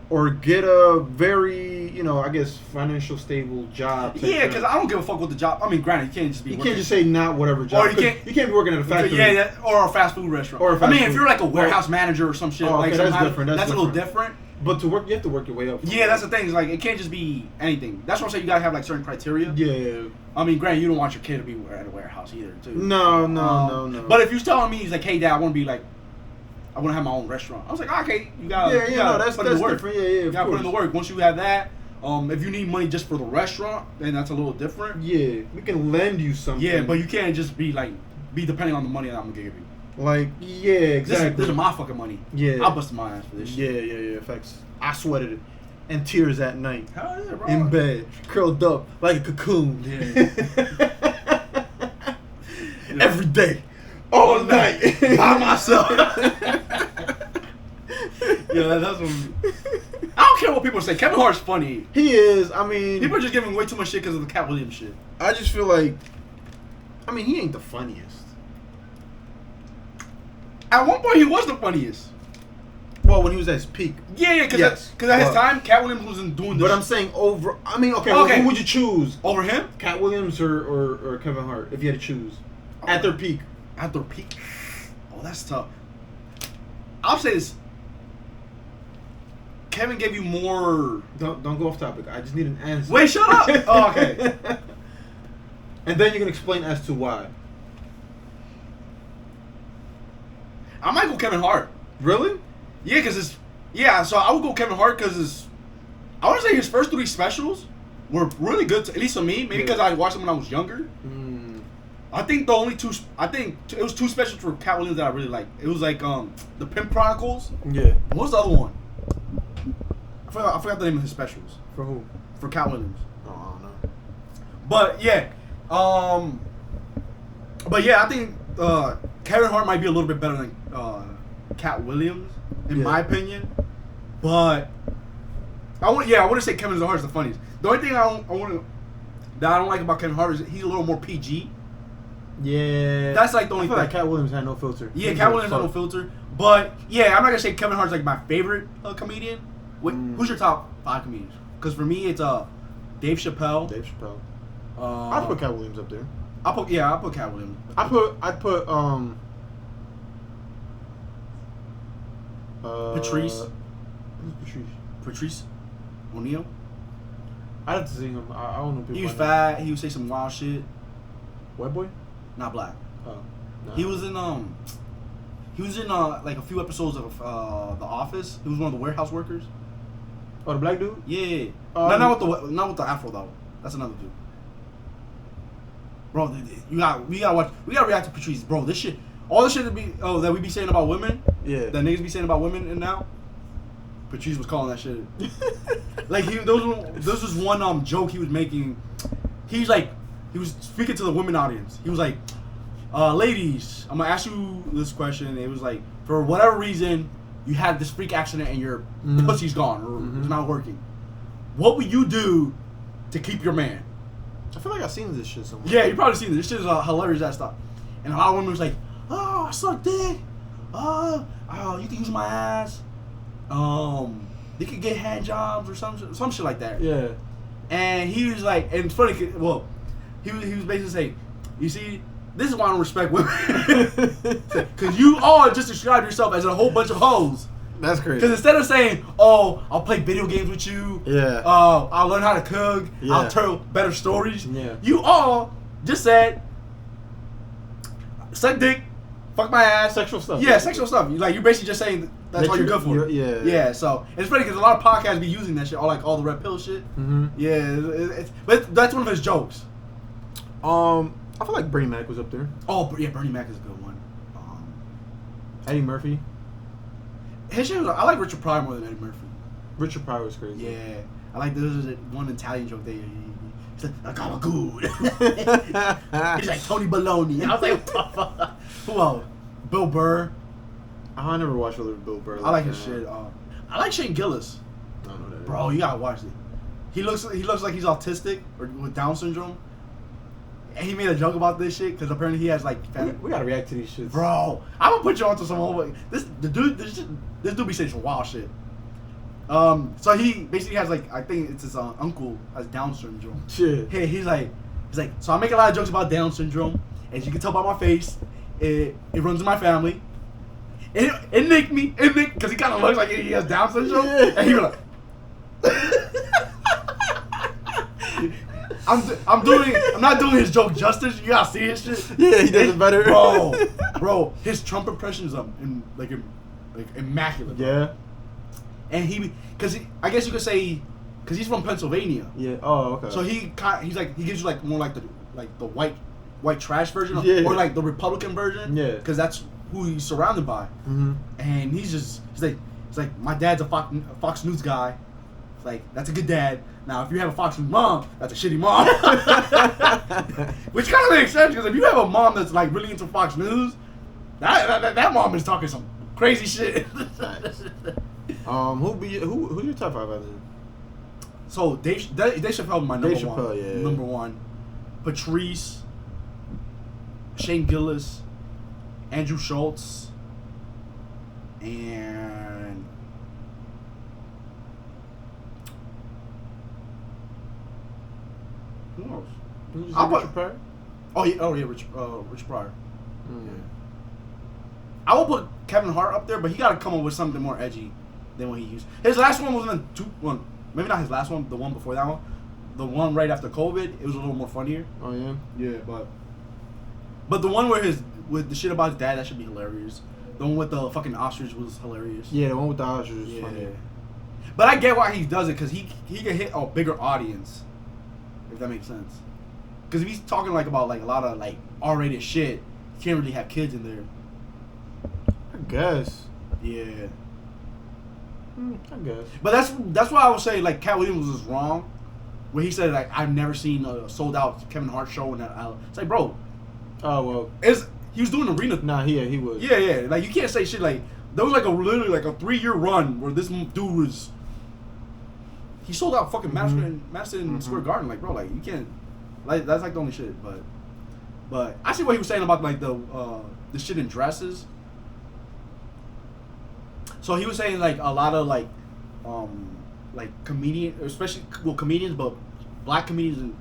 or get a very, I guess financial stable job. type Yeah, thing. because I don't give a fuck what the job. I mean, granted, you can't just be. You working. can't just say not whatever job. Or you 'cause can't- you can't be working at a factory. Yeah, or a fast food restaurant. Or a I fast mean, if food. you're like a warehouse manager or some shit, Oh, like okay, that's somehow- different, that's a little different. But you have to work your way up. Yeah, that's the thing. It's like it can't just be anything. That's what I'm saying. You gotta have like certain criteria. Yeah. I mean, granted, you don't want your kid to be at a warehouse either, too. No. No. But if you're telling me, he's like, hey, dad, I want to be like, I want to have my own restaurant. I was like, okay, you gotta, Yeah, you gotta that's put in the work. different. Yeah, You of gotta put in course. the work. Once you have that, if you need money just for the restaurant, then that's a little different. Yeah, we can lend you something. Yeah, but you can't just be depending on the money that I'm gonna give you. like, yeah, exactly. This is my fucking money. Yeah. I'll bust my ass for this shit. Yeah, facts. I sweated it. And tears at night. Hell yeah, bro. In bed. Curled up like a cocoon. Yeah. Every day. All night. By myself. Yeah, that's what. I don't care what people say. Kevin Hart's funny. He is, I mean, People are just giving way too much shit because of the Cat Williams shit. I just feel like, he ain't the funniest. At one point, he was the funniest. Well, when he was at his peak. Yeah, because Yes. at his But- time, Cat Williams wasn't doing this. But I'm saying okay, Okay. well, who would you choose? over him Cat Williams or Kevin Hart, if you had to choose? At their peak. at their peak. Oh, that's tough. I'll say this. Kevin gave you more. Don't go off topic. I just need an answer. Wait, shut up. Oh, okay. And then you can explain as to why. I might go Kevin Hart. Really? Yeah, because so I would go Kevin Hart because I want to say his first 3 specials were really good. At least for me, maybe because I watched them when I was younger. I think the only two. I think it was two specials for Cat Williams that I really liked. It was like the Pimp Chronicles. Yeah. What was the other one? I forgot the name of his specials. For who? For Cat Williams. Oh, I don't know. But yeah, I think Kevin Hart might be a little bit better than Cat Williams in my opinion. But I want to say Kevin Hart is the funniest. The only thing that I don't like about Kevin Hart is he's a little more PG. Yeah. That's like the only thing. Like Cat Williams had no filter. Yeah, Cat Williams had no filter. But yeah, I'm not gonna say Kevin Hart's like my favorite comedian. Who's your top 5 comedians? Because for me, it's Dave Chappelle. Dave Chappelle. I'd put Cat Williams up there. I'll put Cat Williams. I'd put Patrice. Who's Patrice? Patrice O'Neal. I'd have to see him. I don't know people. He was fat. He would say some wild shit. White boy? Not black. Oh. No. He was in like a few episodes of The Office. He was one of the warehouse workers. Oh, the black dude? Yeah. Not with the afro though. That's another dude. Bro, we gotta react to Patrice, bro. This shit, all the shit that we be saying about women, yeah, that niggas be saying about women, and now Patrice was calling that shit. Like this was one joke he was making. He was speaking to the women audience. He was like, ladies, I'm gonna ask you this question. It was like, for whatever reason, you had this freak accident and your pussy's gone or it's not working. What would you do to keep your man? I feel like I've seen this shit somewhere. Yeah, you probably seen this. This shit is hilarious ass stuff. And a lot of women was like, oh, I suck dick. Oh, you can use my ass. They could get hand jobs or some shit like that. Yeah. And he was like, and it's funny, well, he was basically saying, you see, this is why I don't respect women. Because you all just describe yourself as a whole bunch of hoes. That's crazy. Because instead of saying, oh, I'll play video games with you. Yeah. I'll learn how to cook. Yeah. I'll tell better stories. Yeah. You all just said, suck dick, fuck my ass. Sexual stuff. Yeah, sexual stuff. Like, you're basically just saying that's all you're good for. Yeah. Yeah, so it's funny because a lot of podcasts be using that shit, all the red pill shit. Mm-hmm. Yeah, but that's one of his jokes. I feel like Bernie Mac was up there. Oh, yeah, Bernie Mac is a good one. Eddie Murphy. His shit I like Richard Pryor more than Eddie Murphy. Richard Pryor was crazy. Yeah, I like there's one Italian joke there. He's like, I got a good. He's like Tony Baloney. I was like, what the fuck? Who else? Bill Burr. I never watched other Bill Burr. I like his shit. I like Shane Gillis. I don't know that. Bro, you gotta watch it. He looks like he's autistic or with Down syndrome. And he made a joke about this shit because apparently he has like. We gotta react to these shits. Bro, I'm gonna put you onto some whole. This dude be saying some wild shit. So he basically has like, I think it's his uncle has Down syndrome. Shit. Hey, he's like, so I make a lot of jokes about Down syndrome. As you can tell by my face, it runs in my family. It nicked me, because he kind of looks like he has Down syndrome. Yeah. And he was like. I'm not doing his joke justice. You gotta see his shit. Yeah, he does it better. Bro, his Trump impressions immaculate. Bro. Yeah. And I guess you could say, because he's from Pennsylvania. Yeah. Oh, okay. So he gives you like more like the white trash version, or like the Republican version. Yeah. Because that's who he's surrounded by. Mm-hmm. And he's like my dad's a Fox News guy. It's like, that's a good dad. Now, if you have a Fox News mom, that's a shitty mom. Which kind of makes sense, because if you have a mom that's like really into Fox News, that mom is talking some crazy shit. Who's your top 5 out there? So Dave Chappelle, my number one. Yeah. Number one. Patrice, Shane Gillis, Andrew Schultz, and who else? Richard Pryor? Oh yeah, Rich Pryor. Mm. Yeah. I will put Kevin Hart up there, but he got to come up with something more edgy than what he used. His last one wasn't maybe not his last one, the one before that one, the one right after COVID. It was a little more funnier. Oh yeah. Yeah, but the one with the shit about his dad, that should be hilarious. The one with the fucking ostrich was hilarious. Yeah, the one with the ostrich was funny. But I get why he does it, because he can hit a bigger audience if that makes sense. Because if he's talking like about like a lot of like R-rated shit, you can't really have kids in there. I guess. Yeah. I guess. But that's why I would say like Cat Williams was wrong, where he said like I've never seen a sold out Kevin Hart show in that. It's like, bro. Oh well. He was doing arena. Nah, he was. Yeah. Like you can't say shit like there was like literally like a 3-year run where this dude was. He sold out fucking Madison Square Garden, like bro, like you can't. Like that's like the only shit, but I see what he was saying about like the shit in dresses. So he was saying like a lot of like comedians, especially comedians, but black comedians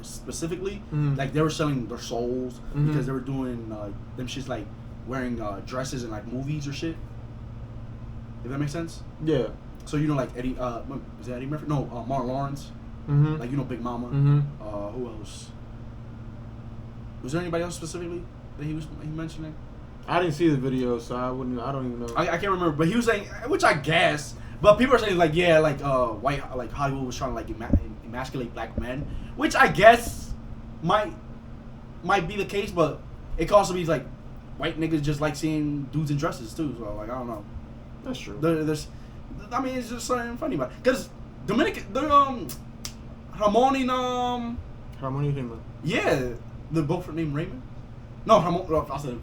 specifically, like they were selling their souls because they were doing them shits like wearing dresses in like movies or shit. If that makes sense. Yeah. So you know like Eddie, is that Eddie Murphy? No, Martin Lawrence. Like you know Big Mama. Who else? Was there anybody else specifically that he mentioning? I didn't see the video, so I don't even know. I can't remember, but he was saying, which I guess, but people are saying like yeah, like white, like Hollywood was trying to like emasculate black men, which I guess might be the case, but it could also be like white niggas just like seeing dudes in dresses too. So like I don't know. That's true. There's, I mean, it's just something funny about it. Cause Dominican, Ramon and Ramon. yeah, they're both named Raymond. No, Ramon. I said.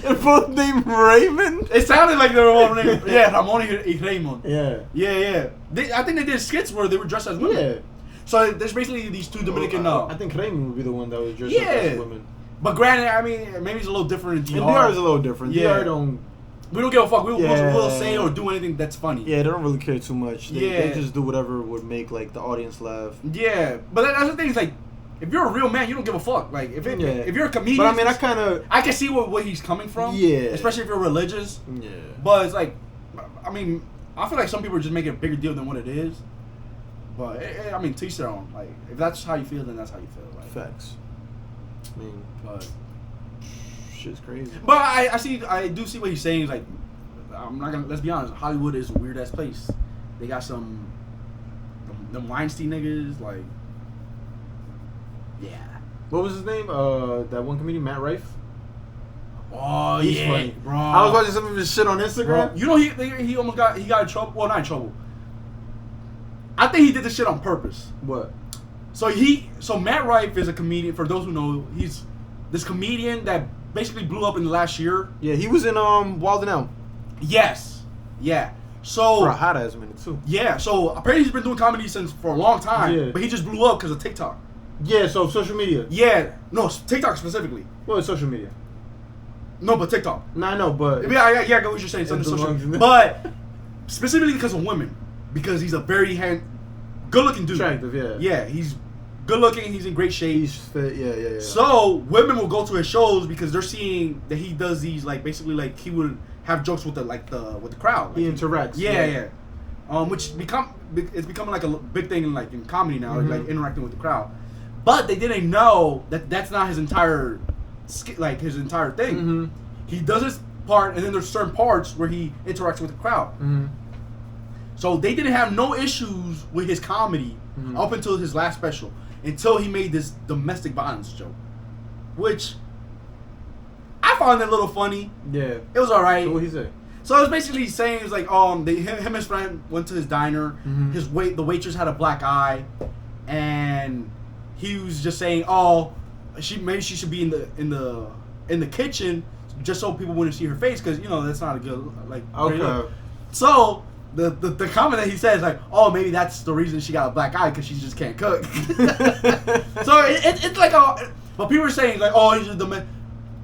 They're both named Raymond. It sounded like they were all named. Yeah, Ramon and Raymond. Yeah. Yeah. I think they did skits where they were dressed as women. Yeah. So there's basically these two Dominican. I think Raymond would be the one that was dressed up as women. But granted, I mean, maybe it's a little different in DR. And DR is a little different. Yeah. DR don't. We don't give a fuck. We'll say or do anything that's funny. Yeah, they don't really care too much. They just do whatever would make like the audience laugh. Yeah, but that's the thing. Is like, if you're a real man, you don't give a fuck. Like, if you're a comedian, but I mean, I can see where he's coming from. Yeah, especially if you're religious. Yeah, but it's like, I mean, I feel like some people are just making a bigger deal than what it is. But I mean, to each their own. Like, if that's how you feel, then that's how you feel. Like, facts. I mean, but shit's crazy. But I do see what he's saying. Is like, I'm not gonna. Let's be honest. Hollywood is a weird ass place. They got them Weinstein niggas. Like, yeah. What was his name? That one comedian, Matt Rife. Oh, he's funny, bro. I was watching some of his shit on Instagram. Bro, you know he almost got in trouble. Well, not in trouble. I think he did this shit on purpose. What? So Matt Rife is a comedian. For those who know, he's this comedian that basically blew up in the last year. Yeah, he was in Wild 'N Out. Yes. Yeah. So for a hot ass minute too. Yeah. So apparently he's been doing comedy for a long time. Yeah. But he just blew up because of TikTok. Yeah. So social media. Yeah. No, TikTok specifically. Well, it's social media. No, but TikTok. No, I know, but yeah, I get what you're saying. It's social media. But specifically because of women, because he's a very good-looking dude. Attractive, yeah. Yeah, he's good-looking. He's in great shape. He's fit. Yeah. So women will go to his shows because they're seeing that he does these like basically like he would have jokes with the crowd. Like, he interacts. Yeah. Which it's becoming like a big thing in comedy now, like interacting with the crowd. But they didn't know that that's not his entire thing. Mm-hmm. He does his part, and then there's certain parts where he interacts with the crowd. Mm-hmm. So they didn't have no issues with his comedy up until his last special, until he made this domestic violence joke, which I found it a little funny. Yeah, it was alright. So what he say? So it was basically saying it was like him and his friend went to his diner. Mm-hmm. The waitress had a black eye, and he was just saying, maybe she should be in the kitchen just so people wouldn't see her face because that's not a good Okay. So the comment that he says like, maybe that's the reason she got a black eye because she just can't cook. So it's like but people were saying like, he's just the man.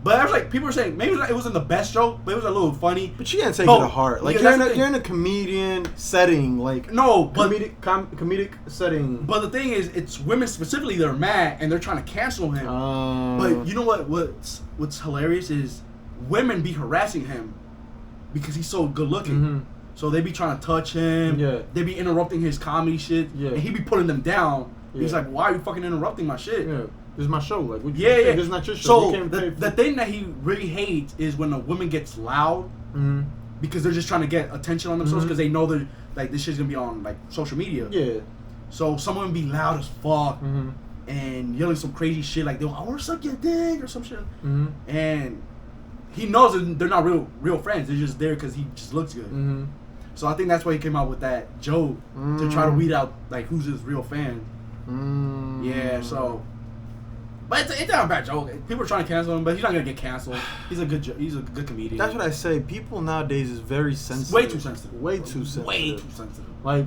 But I was like, people were saying maybe it wasn't the best joke, but it was a little funny. But you can't take it to heart. Like you're in a comedian setting, like comedic setting. But the thing is, it's women specifically that are mad and they're trying to cancel him. But you know what's hilarious is women be harassing him because he's so good looking. Mm-hmm. So they be trying to touch him. Yeah. They be interrupting his comedy shit. Yeah. And he be putting them down. Yeah. He's like, why are you fucking interrupting my shit? Yeah. This is my show. Like, what yeah. This is not your show. So the thing that he really hates is when a woman gets loud because they're just trying to get attention on themselves because they know that like this shit's gonna be on like social media. Yeah. So someone would be loud as fuck Mm-hmm. and yelling some crazy shit like, "I want to suck your dick" or some shit. Mm-hmm. And he knows that they're not real friends. They're just there because he just looks good. Mm-hmm. So I think that's why he came out with that joke to try to weed out like who's his real fan. Mm. Yeah. So, but it's not a bad joke. People are trying to cancel him, but he's not gonna get canceled. He's a good comedian. That's what I say. People nowadays is very sensitive. Way too sensitive. Way too sensitive. Way too sensitive. Like,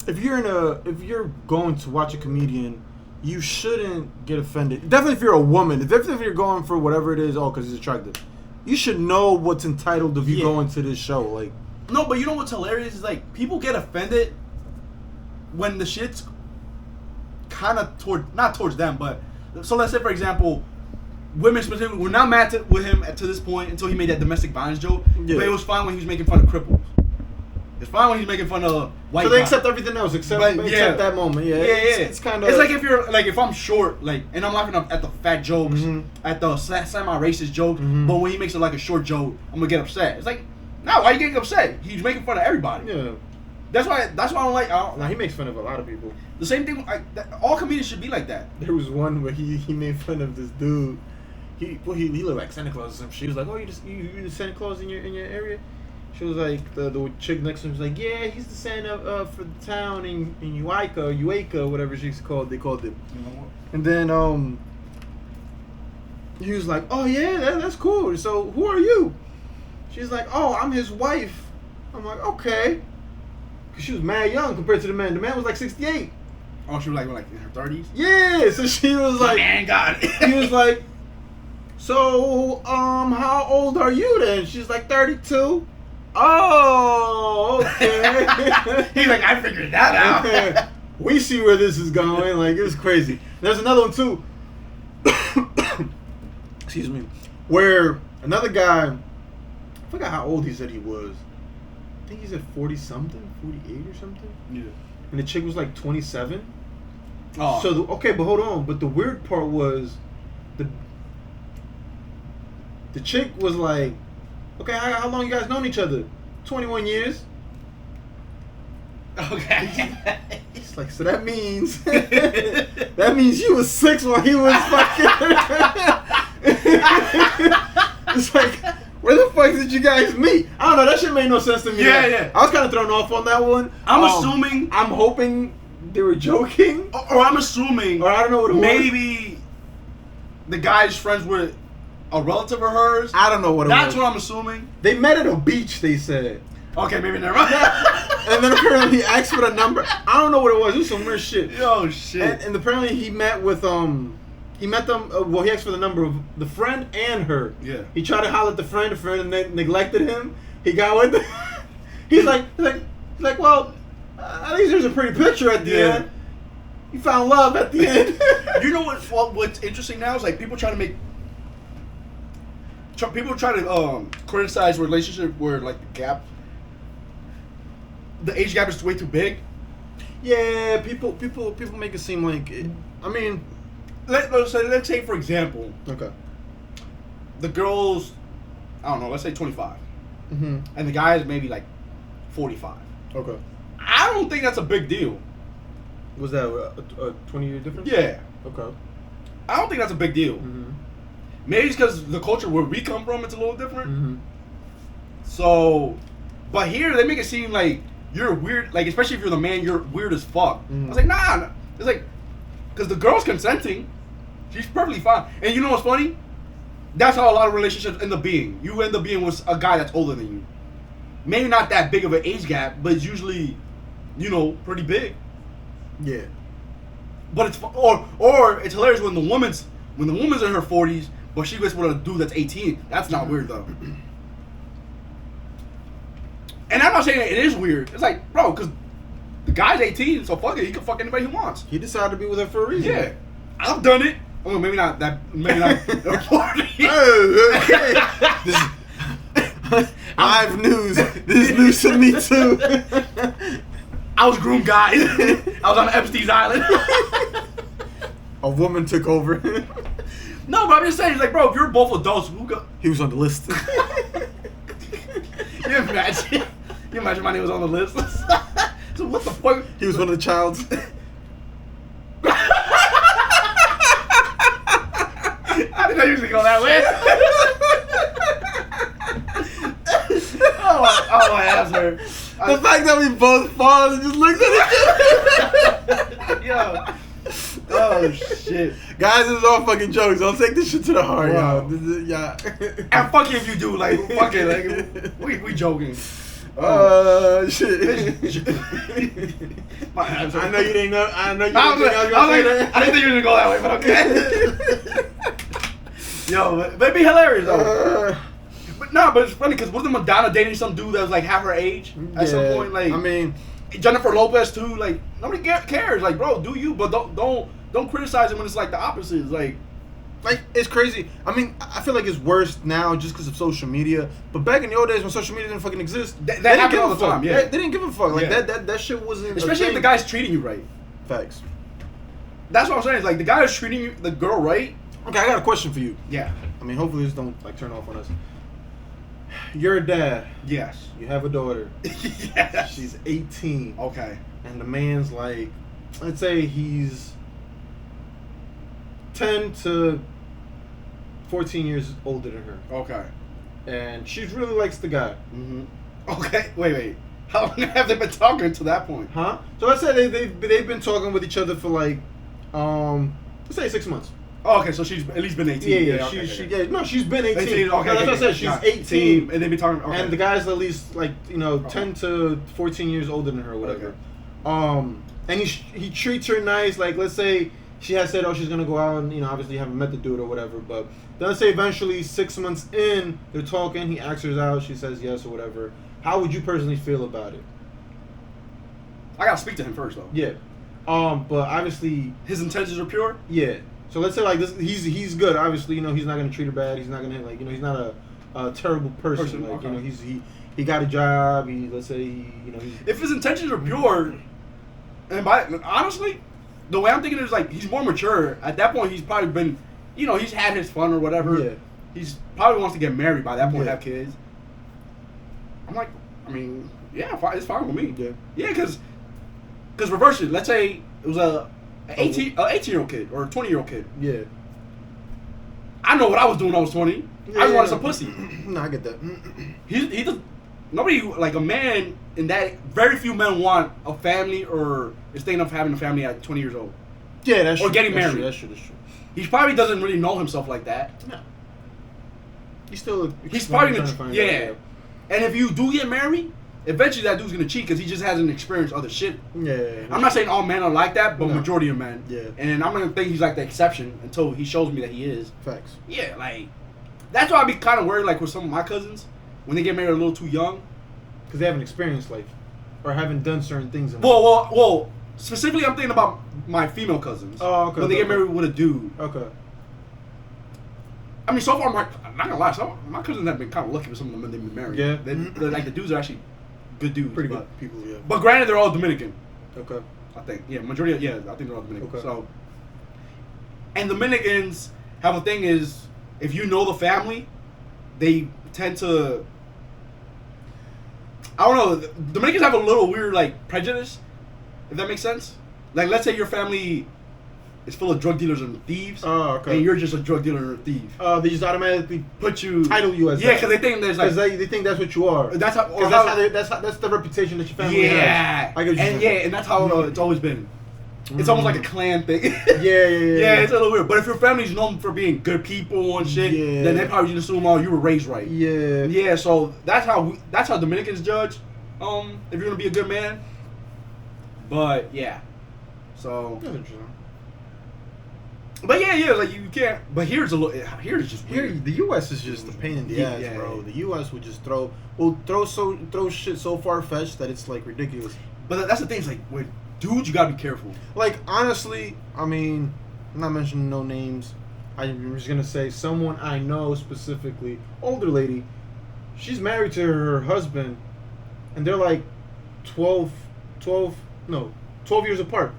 if you're going to watch a comedian, you shouldn't get offended. Definitely if you're a woman. Definitely if you're going for whatever it is, because he's attractive. You should know what's entitled if you go into this show. Like, no, but you know what's hilarious is like people get offended when the shit's kind of not towards them, but so let's say for example, women specifically, we're not mad with him to this point until he made that domestic violence joke. Yeah. But it was fine when he was making fun of cripples. It's fine when he's making fun of white. so they guys. accept everything else except that moment. Yeah, It's kind of. It's like if you're like if I'm short, like, and I'm laughing at the fat jokes, Mhm. at the semi-racist jokes, Mhm. but when he makes it like a short joke, I'm gonna get upset. It's like, no, why are you getting upset? He's making fun of everybody. Yeah. That's why I don't like. Now he makes fun of a lot of people. The same thing. All comedians should be like that. There was one where he made fun of this dude. He looked like Santa Claus or some shit. He was like, "Oh, you the Santa Claus in your area?" She was like, the chick next to him was like, "Yeah, he's the Santa for the town in Ueca, whatever she's called. They called it." And then he was like, "Oh yeah, that's cool. So who are you?" She's like, "Oh, I'm his wife." I'm like, "Okay," because she was mad young compared to the man. The man was like 68. Oh, she was like in her 30s. Yeah, so she was like, man, God. he was like, "So, how old are you then?" She's like, 32. Oh, okay. He's like, I figured that out. We see where this is going. Like, it was crazy. There's another one too. Excuse me. Where another guy, I forgot how old he said he was. I think he said 40 something, 48 or something. Yeah. And the chick was like 27. Oh. So okay, but hold on. But the weird part was, the chick was like, "Okay, how long you guys known each other?" 21 years. Okay. It's like, so that means you was 6 while he was fucking. It's like, where the fuck did you guys meet? I don't know. That shit made no sense to me. Yeah. I was kind of thrown off on that one. I'm assuming. I'm hoping they were joking. Or I'm assuming. Or I don't know what it was. Maybe the guy's friends with a relative of hers. I don't know what it was. That's what I'm assuming. They met at a beach, they said. Okay, maybe never mind. And then apparently he asked for the number. I don't know what it was. It was some weird shit. Yo, shit. And apparently he met with he met them. Well, he asked for the number of the friend and her. Yeah. He tried to holler at the friend neglected him. He got with the, he's like, well, at least there's a pretty picture at the end. You found love at the end. You know what's interesting now is like people try to criticize relationship where like the age gap is way too big. Yeah, people make it seem like I mean, let's say for example, okay, the girl's, I don't know, let's say 25, mm-hmm. and the guy is maybe like 45. Okay, I don't think that's a big deal. Was that a 20-year difference? Yeah, Okay. I don't think that's a big deal. Mm-hmm. Maybe it's because the culture where we come from, it's a little different. Mm-hmm. So, but here they make it seem like you're weird, like especially if you're the man, you're weird as fuck. Mm-hmm. I was like, nah. It's like, because the girl's consenting, she's perfectly fine. And you know what's funny? That's how a lot of relationships end up being. You end up being with a guy that's older than you. Maybe not that big of an age gap, but it's usually, pretty big. Yeah. But it's or it's hilarious when the woman's in her 40s, but she gets with a dude that's 18. That's not weird though. And I'm not saying that it is weird. It's like, bro, because the guy's 18, so fuck it, he can fuck anybody he wants. He decided to be with her for a reason. Yeah, I've done it. Oh, maybe not that. Maybe not 40. Okay. Live news. This is news to me too. I was groomed, guys. I was on Epstein's Island. A woman took over. No, but I'm just saying, like, bro, if you're both adults, who go? He was on the list. You imagine my name was on the list? So what the fuck? He was one of the childs. did not usually go that way. oh, my ass hurt. The fact that we both paused and just looked at each other. Yo. Oh shit. Guys, this is all fucking jokes. Don't take this shit to the heart, Wow. y'all. This is, yeah. And fuck it if you do, like, fuck it, like, we joking. Shit. My ass hurt. I know you didn't know. I know you I didn't think I was gonna say that. I didn't think you were gonna go that way, but okay. Yo, but it'd be hilarious though. But but it's funny because wasn't Madonna dating some dude that was like half her age at some point? Like, I mean, Jennifer Lopez too. Like, nobody cares. Like, bro, do you? But don't criticize it when it's like the opposite. It's like it's crazy. I mean, I feel like it's worse now just because of social media. But back in the old days when social media didn't fucking exist, that they didn't happened give all a the fuck. time. Yeah, They didn't give a fuck. Like Yeah. that shit wasn't. especially if the guy's treating you right. Facts. That's what I'm saying. It's like the guy is treating you, the girl right. Okay, I got a question for you. Yeah. I mean, hopefully this don't like turn off on us. You're a dad. Yes. You have a daughter. Yes. She's 18. Okay. And the man's like, let's say he's 10 to 14 years older than her. Okay. And she really likes the guy. Mm-hmm. Okay. Wait. How long have they been talking to that point? Huh? So let's say they've been talking with each other for like, let's say 6 months. Oh, okay, so she's at least been 18. Yeah. Okay. She's been 18. 18, okay, That's what I said. She's 18. And they be talking. Okay. And the guy's at least like 10 to 14 years older than her, or whatever. Okay. And he treats her nice. Like, let's say she has said, oh, she's gonna go out and obviously haven't met the dude or whatever. But then let's say eventually 6 months in, they're talking. He asks her out. She says yes or whatever. How would you personally feel about it? I gotta speak to him first though. Yeah. But obviously His intentions are pure. yeah. So let's say like this, he's good. Obviously, he's not gonna treat her bad. He's not gonna he's not a terrible person. Like okay. he got a job. Let's say he's If his intentions are pure, and honestly, the way I'm thinking is like he's more mature. At that point, he's probably been, he's had his fun or whatever. Yeah. He's probably wants to get married by that point, Yeah. have kids. I'm like, yeah, it's fine with me. Yeah. Yeah, because reverse it. Let's say it was an 18-year-old kid or a 20-year-old kid. yeah. I know what I was doing when I was 20. I just wanted some pussy. No, I get that. He does. Nobody, like a man, in that very few men want a family or is thinking of having a family at 20 years old. Yeah, that's Or true. getting That's married. true, That's true. He probably doesn't really know himself like that. No. He's still. He's probably trying to gonna, find yeah. out. And if you do get married, eventually that dude's gonna cheat because he just hasn't experienced other shit. Yeah. I'm not saying all men are like that, but No. majority of men. Yeah. And I'm gonna think he's like the exception until he shows me that he is. Facts. Yeah, like that's why I be kind of worried, like with some of my cousins when they get married a little too young. Because they haven't experienced life, or haven't done certain things in life. Well. Specifically, I'm thinking about my female cousins. Oh, okay. When they get okay. married with a dude. Okay. I mean, so far, I'm not gonna lie, my cousins have been kind of lucky with some of the men they've been married. Yeah. They're like the dudes are actually good dudes. Pretty but, good people, yeah. But granted, they're all Dominican. Okay. I think. Yeah, majority. I think they're all Dominican. Okay. So, and Dominicans have a thing is if you know the family, they tend to. I don't know. Dominicans have a little weird like prejudice, if that makes sense. Like, let's say your family is full of drug dealers and thieves, Oh, okay. and you're just a drug dealer or a thief. They just automatically Put you title you as yeah, that. because they think there's like Because they think that's what you are. that's how, or Because that's the reputation that your family has. yeah, I get what you're and saying. and that's how it's always been. It's almost like a clan thing. Yeah. Yeah, it's a little weird. But if your family's known for being good people and shit, Yeah. then they probably just assume, oh, you were raised right. Yeah. Yeah, so that's how Dominicans judge. If you're gonna be a good man. But yeah, so. That's interesting. But yeah, like you can't. But here's just Here, weird. the U.S. is just a pain in the Yeah, ass, yeah, bro. yeah. The U.S. would just throw shit so far fetched that it's like ridiculous. But that's the thing. It's like, with dudes, you gotta be careful. Like, honestly, I mean, I'm not mentioning no names. I'm just gonna say someone I know specifically, older lady. She's married to her husband, and they're like 12 years apart.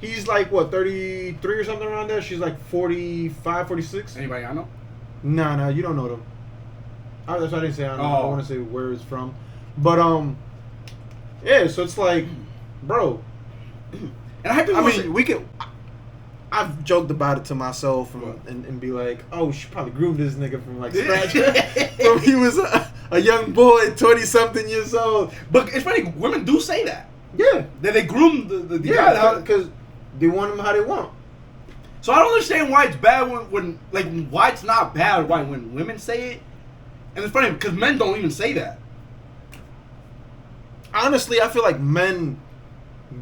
He's like, what, 33 or something around there? She's like 45, 46? Anybody I know? Nah, you don't know them. That's why I didn't say I don't know. I Oh. want to say where it's from. But, yeah, so it's like, bro. And I have people. I mean, we could. I've joked about it to myself and be like, oh, she probably groomed this nigga from like scratch. From he was a young boy, 20-something years old. But it's funny, women do say that. Yeah. That they groom the guy. Because they want him how they want. So I don't understand why it's bad when why it's not bad when women say it. And it's funny because men don't even say that. Honestly, I feel like men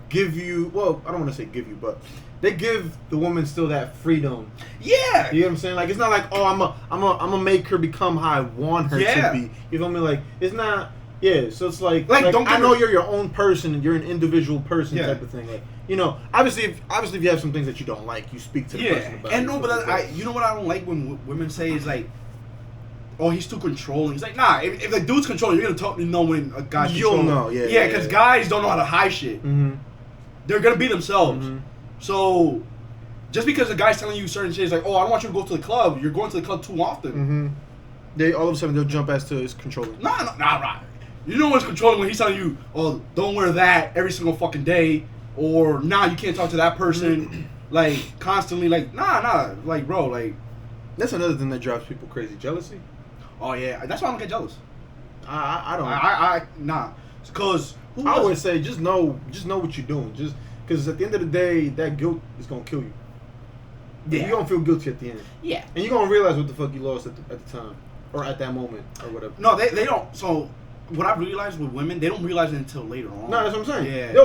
give you, well, I don't want to say give you, but they give the woman still that freedom. Yeah. You know what I'm saying? Like, it's not like, oh, I'm a make her become how I want her to be. You feel me? Like, it's not, yeah, so it's like don't I know you're your own person and you're an individual person type of thing. Like, you know, obviously if you have some things that you don't like, you speak to the person about it. And no, but you know what I don't like when women say is like, oh, he's too controlling. It's like, nah, if the dude's controlling, you're gonna know when a guy's controlling. You'll know, Yeah, because guys don't know how to hide shit. Mm-hmm. They're gonna be themselves. Mm-hmm. So, just because a guy's telling you certain shit, it's like, oh, I don't want you to go to the club. You're going to the club too often. Mm-hmm. They all of a sudden they'll jump as to it's controlling. Nah. You know what's controlling when he's telling you, oh, don't wear that every single fucking day, or nah, you can't talk to that person, like constantly, like nah, like bro, like. That's another thing that drives people crazy. Jealousy. Oh yeah, that's why I don't get jealous. I don't. Nah, because I always say just know what you're doing. Just because at the end of the day, that guilt is gonna kill you. Yeah. You're gonna feel guilty at the end. Yeah. And you're gonna realize what the fuck you lost at the time, or at that moment, or whatever. No, they don't. So what I've realized with women, they don't realize it until later on. No, that's what I'm saying. Yeah.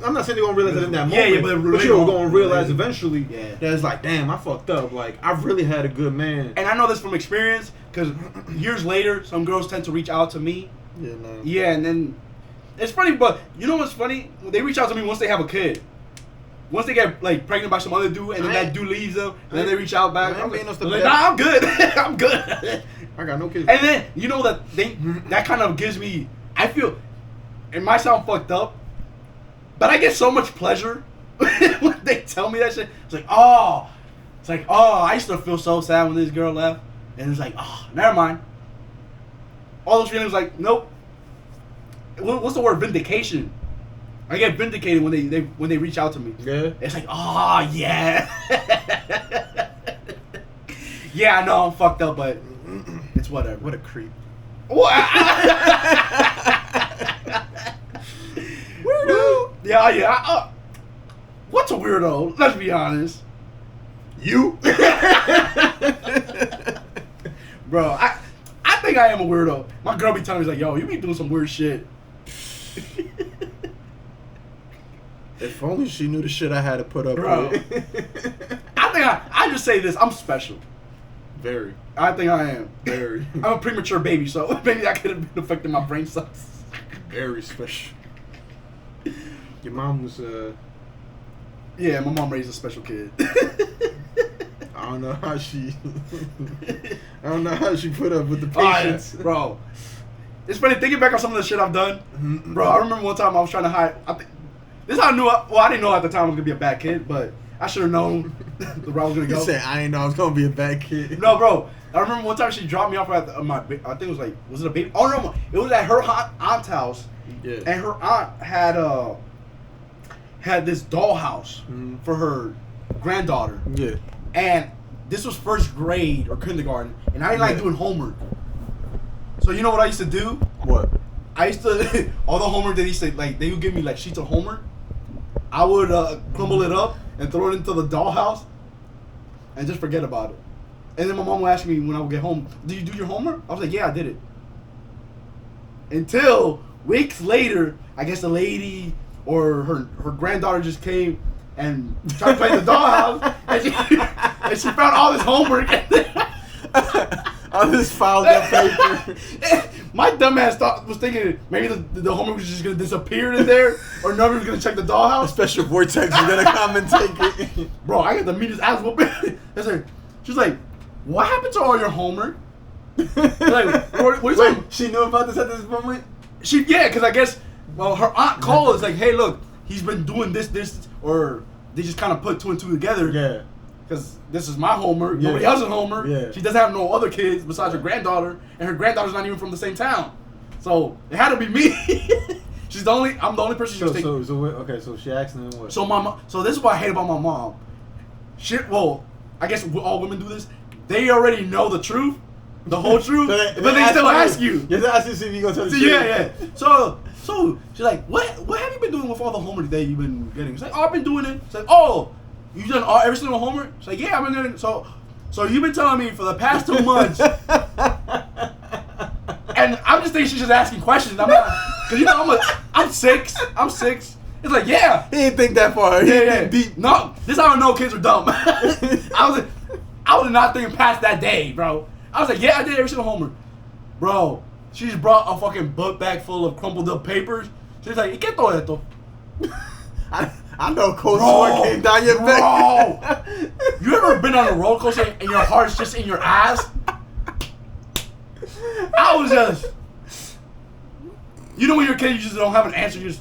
I'm not saying they're gonna realize it in that moment. Yeah, but you're gonna realize eventually. Yeah. That it's like, damn, I fucked up. Like, I really had a good man. And I know this from experience, because years later, some girls tend to reach out to me. Yeah, no. Yeah, and then it's funny, but you know what's funny? They reach out to me once they have a kid. Once they get like pregnant by some other dude, and then that dude leaves them, and then they reach out back. I'm like, nah, I'm good. I'm good. I got no kids. And then you know that kind of gives me. I feel it might sound fucked up, but I get so much pleasure when they tell me that shit. It's like, oh, I used to feel so sad when this girl left, and it's like, oh, never mind. All those feelings, like, nope. What's the word? Vindication. I get vindicated when they reach out to me. Yeah. It's like, oh yeah. Yeah, I know I'm fucked up, but it's whatever. What a creep. What? Weirdo. Yeah. What's a weirdo? Let's be honest. You. Bro, I think I am a weirdo. My girl be telling me, like, yo, you be doing some weird shit. If only she knew the shit I had to put up with. I think I just say this, I'm special. Very. I think I am. Very. I'm a premature baby, so maybe that could have been affecting my brain cells. Very special. Your mom was Yeah, my mom raised a special kid. I don't know how she put up with the patience. Oh, yeah. Bro. It's funny thinking back on some of the shit I've done. Bro, I remember one time I was trying to hide. This is how I knew. I didn't know at the time I was gonna be a bad kid, but I should have known the route I was gonna go. You said I didn't know I was gonna be a bad kid. No, bro. I remember one time she dropped me off at my. I think it was like, was it a baby? Oh no, it was at her aunt's house. Yeah. And her aunt had this dollhouse for her granddaughter. Yeah. And this was first grade or kindergarten, and I didn't like doing homework. So you know what I used to do? What? I used to all the homework that they would give me like sheets of homework. I would crumble it up and throw it into the dollhouse and just forget about it. And then my mom would ask me when I would get home, "Did you do your homework?" I was like, "Yeah, I did it." Until weeks later, I guess the lady or her granddaughter just came and tried to play the dollhouse, and she found all this homework. All this filed up paper. My dumbass was thinking maybe the homework was just gonna disappear in there, or nobody was gonna check the dollhouse. A special vortex was gonna come and take it. Bro, I got the meanest ass whooping. She's like, "What happened to all your homework?" Like, what Wait, she knew about this at this moment? Because I guess, well, her aunt called us like, "Hey, look, he's been doing this, or they just kind of put two and two together." Yeah. Because this is my homework, nobody else's homework. Yeah. She doesn't have no other kids besides her granddaughter, and her granddaughter's not even from the same town. So it had to be me. I'm the only person she was taking. So she asked him what? So this is what I hate about my mom. shit. Well, I guess all women do this. They already know the truth, the whole truth, but they still ask you. You ask you if you gonna tell the truth. Yeah. So she's like, what have you been doing with all the homework that you've been getting? It's like, oh, I've been doing it. It's like, oh, you done every single homework? It's like, yeah, I've been doing it. So you've been telling me for the past 2 months. And I'm just thinking she's just asking questions. I'm not, cause I'm 6. It's like, yeah. He didn't think that far. Yeah. Deep. No, this is how I know kids are dumb. I was not thinking past that day, bro. I was like, yeah, I did every single homework. Bro, she just brought a fucking book bag full of crumpled up papers. She's like, ¿y qué todo esto? I know cold sweat came down your back. Bro, you ever been on a roller coaster and your heart's just in your ass? I was just, you know when you're a kid, you just don't have an answer. You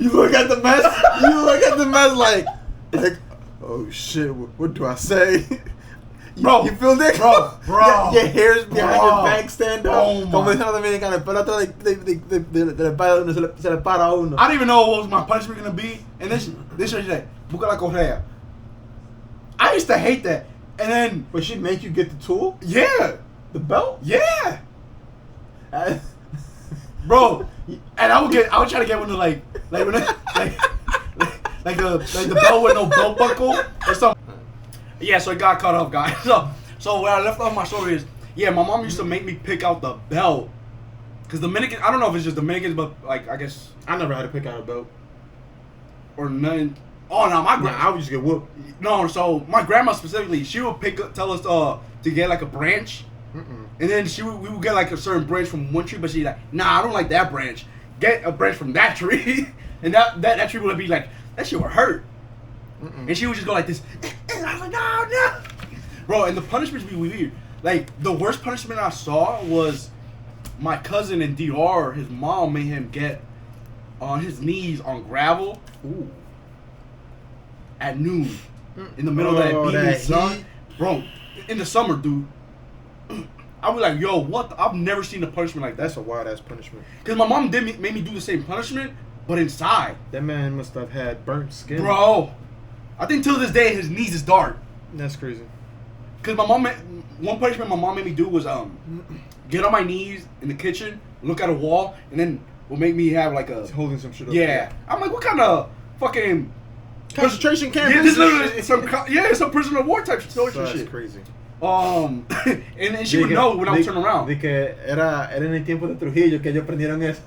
look at the mess. like, oh shit, what do I say? Bro, you feel that? Bro. Your hair's behind your back stand up. Oh Como dicen los dominicanos, el pelo atrás de la espalda se le para a uno. I didn't even know what was my punishment gonna be. And this she's like, busca la correa. I used to hate that. And then, but she make you get the tool? Yeah. The belt? Yeah. Bro, and I would try to get one of like the belt with no belt buckle or something. Yeah, so it got cut off, guys. So where I left off my story is, yeah, my mom used to make me pick out the belt. Cause Dominican, I don't know if it's just Dominicans, but like I guess I never had to pick out a belt or nothing. Oh no, my grandma. I would just get whooped. No, so my grandma specifically, she would tell us to get like a branch. And then we would get like a certain branch from one tree, but she's like, nah, I don't like that branch. Get a branch from that tree. And that tree would be like, that shit would hurt. And she would just go like this. And I was like, no. Bro, and the punishments be weird. Like, the worst punishment I saw was my cousin in DR, his mom made him get on his knees on gravel. Ooh. At noon. In the middle of that beaming sun. Bro, in the summer, dude. I was like, yo, what? I've never seen a punishment like that. That's a wild ass punishment. Because my mom made me do the same punishment, but inside. That man must have had burnt skin. Bro, I think till this day his knees is dark. That's crazy. Because one punishment my mom made me do was get on my knees in the kitchen, look at a wall, and then will make me have like a. He's holding some shit up. Yeah. I'm like, what kind of fucking. Concentration camp? Yeah, this is literally some prisoner of war type shit. That's crazy. And then she would know when I would turn around. De que era en el tiempo de Trujillo que ellos aprendieron eso.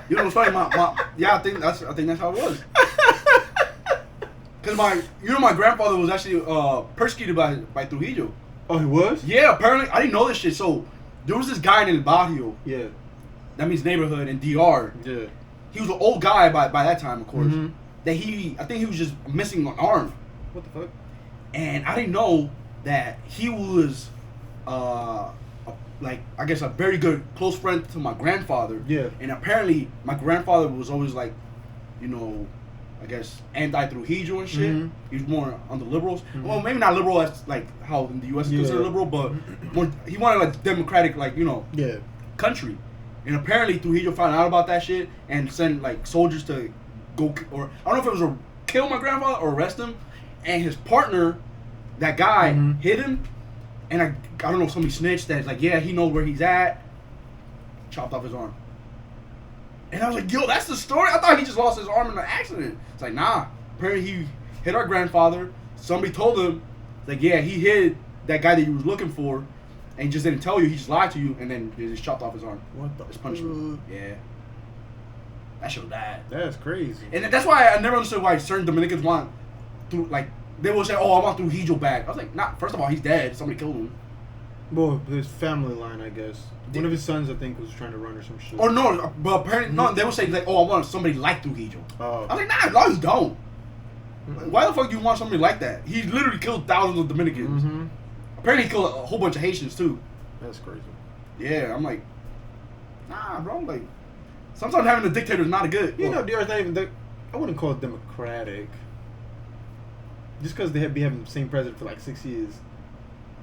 You know what's funny? I think that's how it was. Cause my grandfather was actually persecuted by Trujillo. Oh, he was? Yeah, apparently I didn't know this shit. So there was this guy in El Barrio. Yeah. That means neighborhood in DR. Yeah. He was an old guy by that time, of course. Mm-hmm. I think he was just missing an arm. What the fuck? And I didn't know that he was, like, I guess a very good close friend to my grandfather. Yeah. And apparently my grandfather was always like, you know, I guess anti-Trujillo and shit. Mm-hmm. He was more on the liberals. Mm-hmm. Well, maybe not liberal as like how in the U.S. is considered liberal, but more, he wanted like democratic, like, you know, country. And apparently Trujillo found out about that shit and sent like soldiers to go, or I don't know if it was kill my grandfather or arrest him. And his partner, that guy, hit him. And I don't know if somebody snitched that. It's like, yeah, he knows where he's at. Chopped off his arm. And I was like, yo, that's the story? I thought he just lost his arm in an accident. It's like, nah. Apparently he hit our grandfather. Somebody told him, like, yeah, he hit that guy that he was looking for. And he just didn't tell you. He just lied to you. And then he just chopped off his arm. What the? His punishment. Yeah. That shit was bad. That's crazy. And that's why I never understood why certain Dominicans want, through, like, they will say, oh, I want Trujillo back. I was like, nah, first of all, he's dead. Somebody killed him. Well, his family line, I guess. One of his sons, I think, was trying to run or some shit. Or no, but apparently, no, they will say, like, oh, I want somebody like Trujillo. Oh. I was like, nah, no, you don't. Why the fuck do you want somebody like that? He literally killed thousands of Dominicans. Mm-hmm. Apparently, he killed a whole bunch of Haitians, too. That's crazy. Yeah, I'm like, nah, bro, like, sometimes having a dictator is not a good. You know, DR's not even, I wouldn't call it democratic. Just because they be having the same president for like 6 years.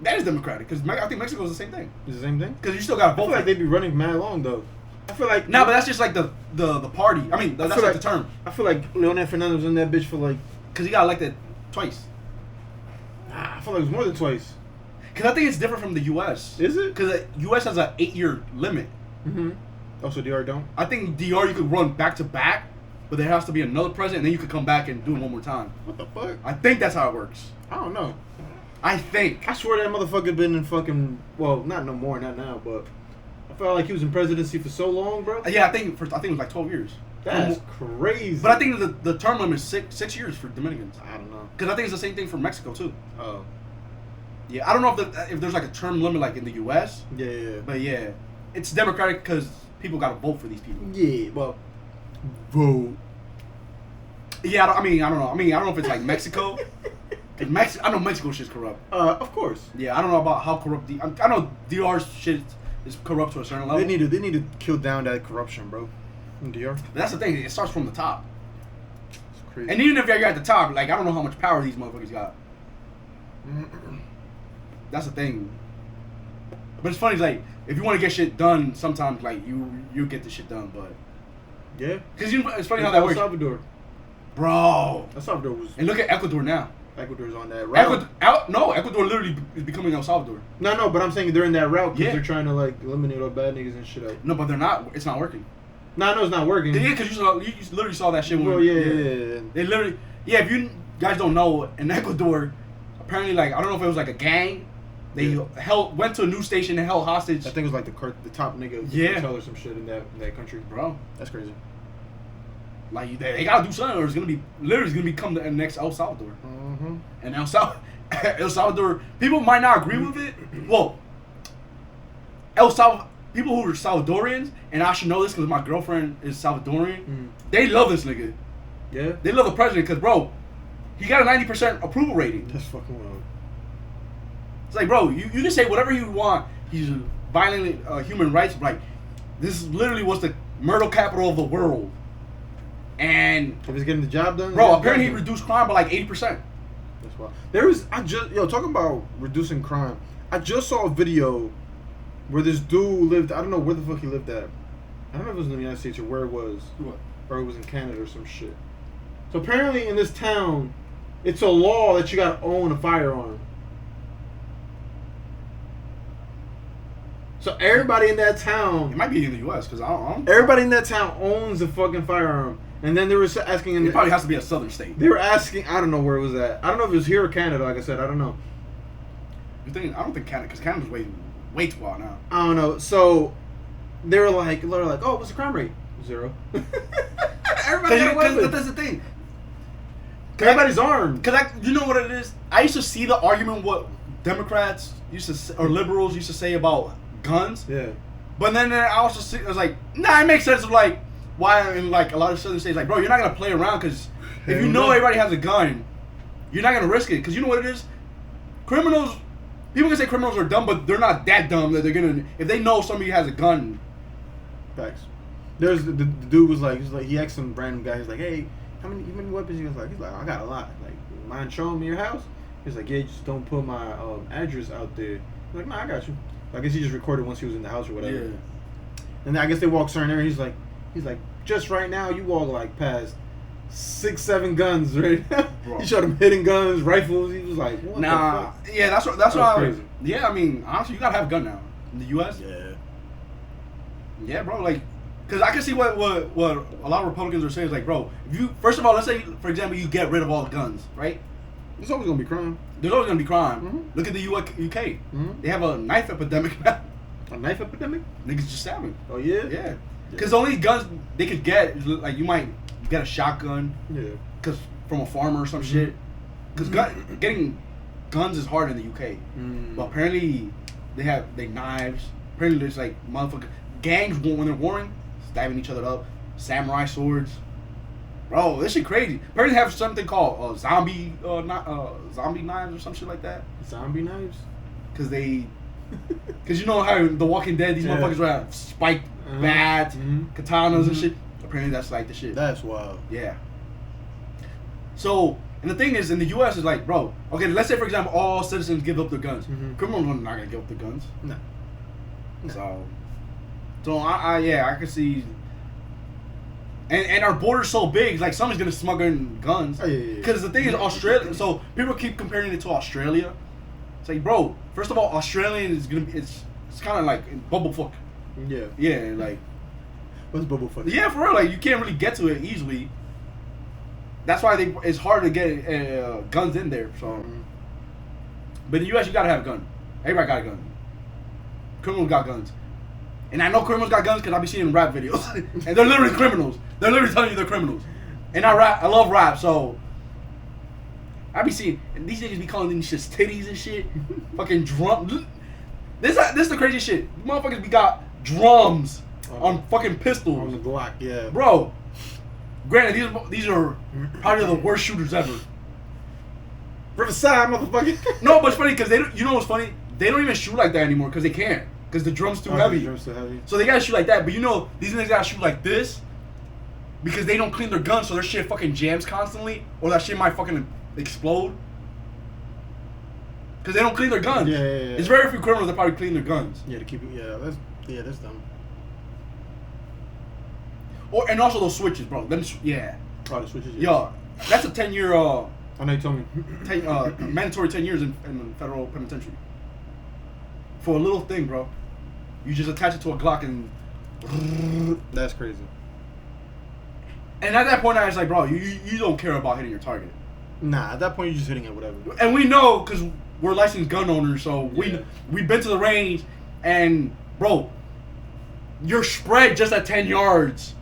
That is democratic, because I think Mexico is the same thing. It's the same thing? Because you still got to vote. I feel like they be running mad long, though. I feel like... No, but that's just like the party. I mean, that's like the term. I feel like Leonel Fernandez was in that bitch for like... Because he got elected twice. I feel like it was more than twice. Because I think it's different from the U.S. Is it? Because the U.S. has an 8-year limit. Mm-hmm. Oh, so DR don't? I think DR you could run back to back, but there has to be another president, and then you could come back and do it one more time. What the fuck? I think that's how it works. I don't know. I think. I swear that motherfucker been in fucking, well, not no more, not now, but I felt like he was in presidency for so long, bro. Yeah, I think it was like 12 years. That's crazy. But I think the term limit is six years for Dominicans. I don't know. Because I think it's the same thing for Mexico too. Oh. Yeah, I don't know if there's like a term limit like in the U.S. Yeah. But yeah, it's democratic because people got to vote for these people. Yeah, well, vote. Yeah, I mean, I don't know. I don't know if it's like Mexico. I know Mexico shit's corrupt. Of course. Yeah, I don't know about how corrupt I know DR's shit is corrupt to a certain level. They need to kill down that corruption, bro. In DR. But that's the thing. It starts from the top. It's crazy. And even if you're at the top, like I don't know how much power these motherfuckers got. That's the thing. But it's funny, like if you want to get shit done, sometimes like you get the shit done, but yeah. Because it's funny how that works. El Salvador. Bro. El Salvador was. And look at Ecuador now. Ecuador's on that route. Ecuador literally is becoming El Salvador. No, but I'm saying they're in that route because Yeah. they're trying to like eliminate all bad niggas and shit out. No, but they're not. It's not working. No, I know it's not working. Yeah, because you literally saw that shit. When Well, yeah. They literally, yeah. If you guys don't know, in Ecuador, apparently, like I don't know if it was like a gang. They went to a news station and held hostage. I think it was like the top nigga of the cartel or some shit in that country. Bro, that's crazy. Like they gotta do something, or it's gonna become the next El Salvador. Mm-hmm. And El Salvador, people might not agree with it. Well, people who are Salvadorians, and I should know this because my girlfriend is Salvadorian. They love this nigga. Yeah. They love the president because, bro, he got a 90% approval rating. That's fucking wild. It's like, bro, you can say whatever you want. He's violating human rights. Like, this literally was the murder capital of the world. And if he's getting the job done, bro, apparently he reduced crime by like 80%. That's wild. Talking about reducing crime. I just saw a video where this dude lived. I don't know where the fuck he lived at. I don't know if it was in the United States or where it was. What? Or it was in Canada or some shit. So apparently in this town, it's a law that you gotta own a firearm. So everybody in that town, it might be in the U.S. because I don't. Everybody in that town owns a fucking firearm. And then they were asking. It probably has to be a southern state. They were asking. I don't know where it was at. I don't know if it was here or Canada. Like I said, I don't know. I don't think Canada, because Canada's way too wild now. I don't know. So they were like, oh, what's the crime rate? 0. Everybody got a weapon. That's the thing. Everybody's armed. Because you know what it is? I used to see the argument what Democrats used to say, or liberals used to say about guns. Yeah. But then I also see, I was like, nah, it makes sense of like why in like a lot of southern states, like, bro, you're not gonna play around because if you know everybody has a gun, you're not gonna risk it. Because you know what it is? Criminals, people can say criminals are dumb, but they're not that dumb that they're gonna, if they know somebody has a gun. Facts. There's the dude was like, he asked some random guy, he's like, hey, how many weapons? He's like, I got a lot. Like, mind showing me your house? He's like, yeah, just don't put my address out there. He's like, nah, I got you. I guess he just recorded once he was in the house or whatever. Yeah. And then I guess they walk certain areas. He's like, just right now you walk like past 6-7 guns right now. He showed him hidden guns, rifles. He was like, what the fuck? Yeah, that's what crazy. Yeah, I mean, honestly, you gotta have a gun now in the U.S. Yeah. Yeah, bro, like, because I can see what a lot of Republicans are saying is like, bro, if you, first of all, let's say, for example, you get rid of all the guns, right? There's always gonna be crime. There's always gonna be crime. Mm-hmm. Look at the UK. Mm-hmm. They have a knife epidemic now. A knife epidemic? Niggas just stabbing. Oh yeah. Yeah. Because the only guns they could get is like you might get a shotgun. Yeah. Because from a farmer or some shit. Because getting guns is hard in the UK. But apparently they have knives. Apparently there's like motherfucker gangs when they're warring, stabbing each other up. Samurai swords. Bro, this shit crazy. Apparently they have something called zombie knives or some shit like that. Zombie knives? Because you know how The Walking Dead, these motherfuckers would have spiked bats, katanas and shit. Apparently that's like the shit. That's wild. Yeah. So, and the thing is, in the U.S. is like, bro, okay, let's say, for example, all citizens give up their guns. Criminals are not going to give up their guns. No. So I can see. And our border's so big, like, someone's going to smuggle in guns. Oh, yeah. Because the thing is, Australia, so people keep comparing it to Australia. It's like, bro, first of all, Australian is gonna be, it's kind of like bubble fuck. Yeah. Yeah, like. What's bubble fuck? Yeah, for real, like, you can't really get to it easily. That's why it's hard to get guns in there, so. Mm-hmm. But in the U.S., you gotta have a gun. Everybody got a gun. Criminals got guns. And I know criminals got guns because I be seeing rap videos. And they're literally criminals. They're literally telling you they're criminals. And I love rap, so I be seeing, and these niggas be calling these shits titties and shit. Fucking drum. This is the crazy shit. Motherfuckers be got drums on fucking pistols. On the Glock, yeah. Bro, granted, these are probably the worst shooters ever. Riverside, motherfucker. No, but it's funny because you know what's funny? They don't even shoot like that anymore because they can't. Because the drum's too heavy. The drum's too heavy. So they gotta shoot like that. But you know, these niggas gotta shoot like this because they don't clean their guns, so their shit fucking jams constantly, or that shit might fucking explode. Because they don't clean their guns. Yeah. It's very few criminals that probably clean their guns. Yeah, to keep it. That's dumb. And also those switches, bro. Them, yeah. Oh, the switches. Yo, that's a 10-year. I know you told me. Mandatory 10 years in federal penitentiary. For a little thing, bro. You just attach it to a Glock and. That's crazy. And at that point, I was like, bro, you don't care about hitting your target. Nah, at that point, you're just hitting it, whatever. And we know, because we're licensed gun owners, so we've been to the range, and, bro, you're spread just at 10 yards.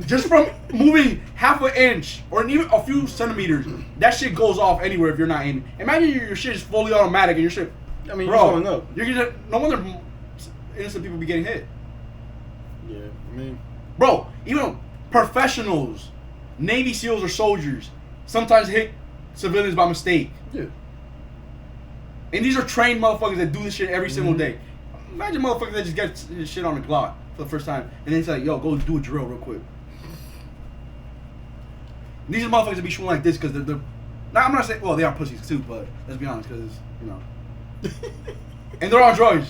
Just from moving half an inch or even a few centimeters, that shit goes off anywhere if you're not aiming. Imagine your shit is fully automatic and your shit. I mean, bro, you're going up. You're gonna, no wonder innocent people be getting hit. Yeah, I mean, bro, even professionals, Navy SEALs or soldiers, sometimes hit civilians by mistake. Yeah. And these are trained motherfuckers that do this shit every single day. Imagine motherfuckers that just get this shit on the Glock for the first time, and then it's like, yo, go do a drill real quick. And these are motherfuckers that be shooting like this because they're. Now I'm not saying, well, they are pussies too, but let's be honest, because you know. And they're on drugs.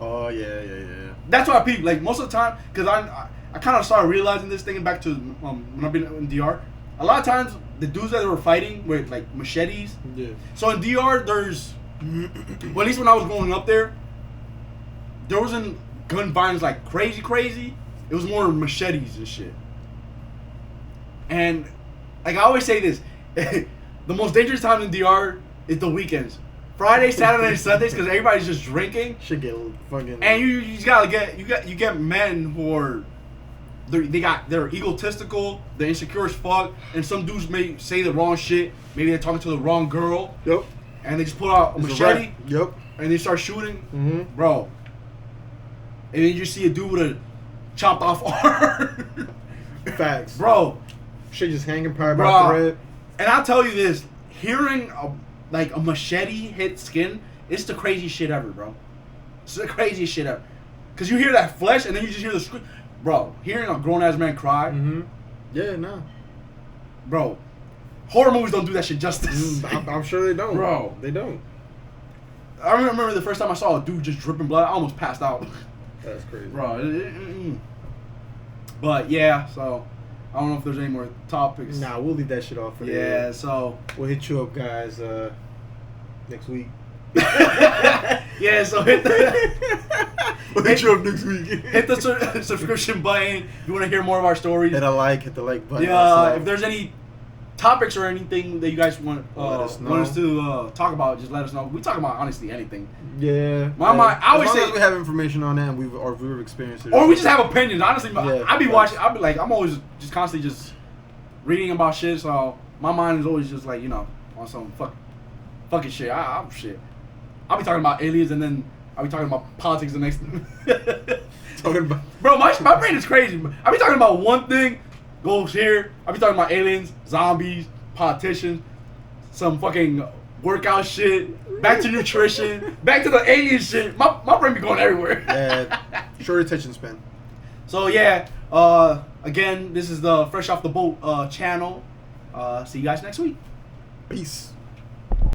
Oh yeah. That's why people like most of the time, because I kind of started realizing this thinking back to when I've been in DR. A lot of times the dudes that were fighting with like machetes. Yeah. So in DR there's, well, at least when I was growing up there wasn't gun violence like crazy. It was more machetes and shit. And like I always say this, the most dangerous time in DR is the weekends. Friday, Saturday, and Sundays, because everybody's just drinking. Should get fucking. And you just gotta get men who are, they're egotistical, they're insecure as fuck, and some dudes may say the wrong shit. Maybe they're talking to the wrong girl. Yep. And they just pull out a machete. Yep. And they start shooting. Mm-hmm. Bro. And then you see a dude with a chopped off arm. Facts. Bro. Shit just hanging probably by thread. And I'll tell you this, hearing a machete hit skin, it's the craziest shit ever, bro. It's the craziest shit ever. Because you hear that flesh and then you just hear the scream. Bro, hearing a grown-ass man cry. Mm-hmm. Yeah, no. Bro, horror movies don't do that shit justice. I'm sure they don't. Bro. They don't. I remember the first time I saw a dude just dripping blood, I almost passed out. That's crazy. Bro. But yeah, so I don't know if there's any more topics. Nah, we'll leave that shit off for there. Yeah, so we'll hit you up, guys, next week. Yeah, so hit the we'll hit you up next week. Hit the subscription button if you want to hear more of our stories. Hit the like button. Yeah, if there's any topics or anything that you guys want us to talk about, just let us know. We talk about honestly anything. Yeah. I always say we have information on that and we've experienced it. Or we just have opinions. Honestly, yeah, I be watching. I be like, I'm always just constantly just reading about shit. So my mind is always just like, you know, on some fucking shit. I'm shit. I'll be talking about aliens and then I'll be talking about politics the next. Talking about, bro, my brain is crazy. I'll be talking about one thing, goes here. I'll be talking about aliens, zombies, politicians, some fucking workout shit, back to nutrition, back to the alien shit. My brain be going everywhere. Yeah, short attention span. So yeah, again, this is the Fresh Off the Boat channel. See you guys next week. Peace.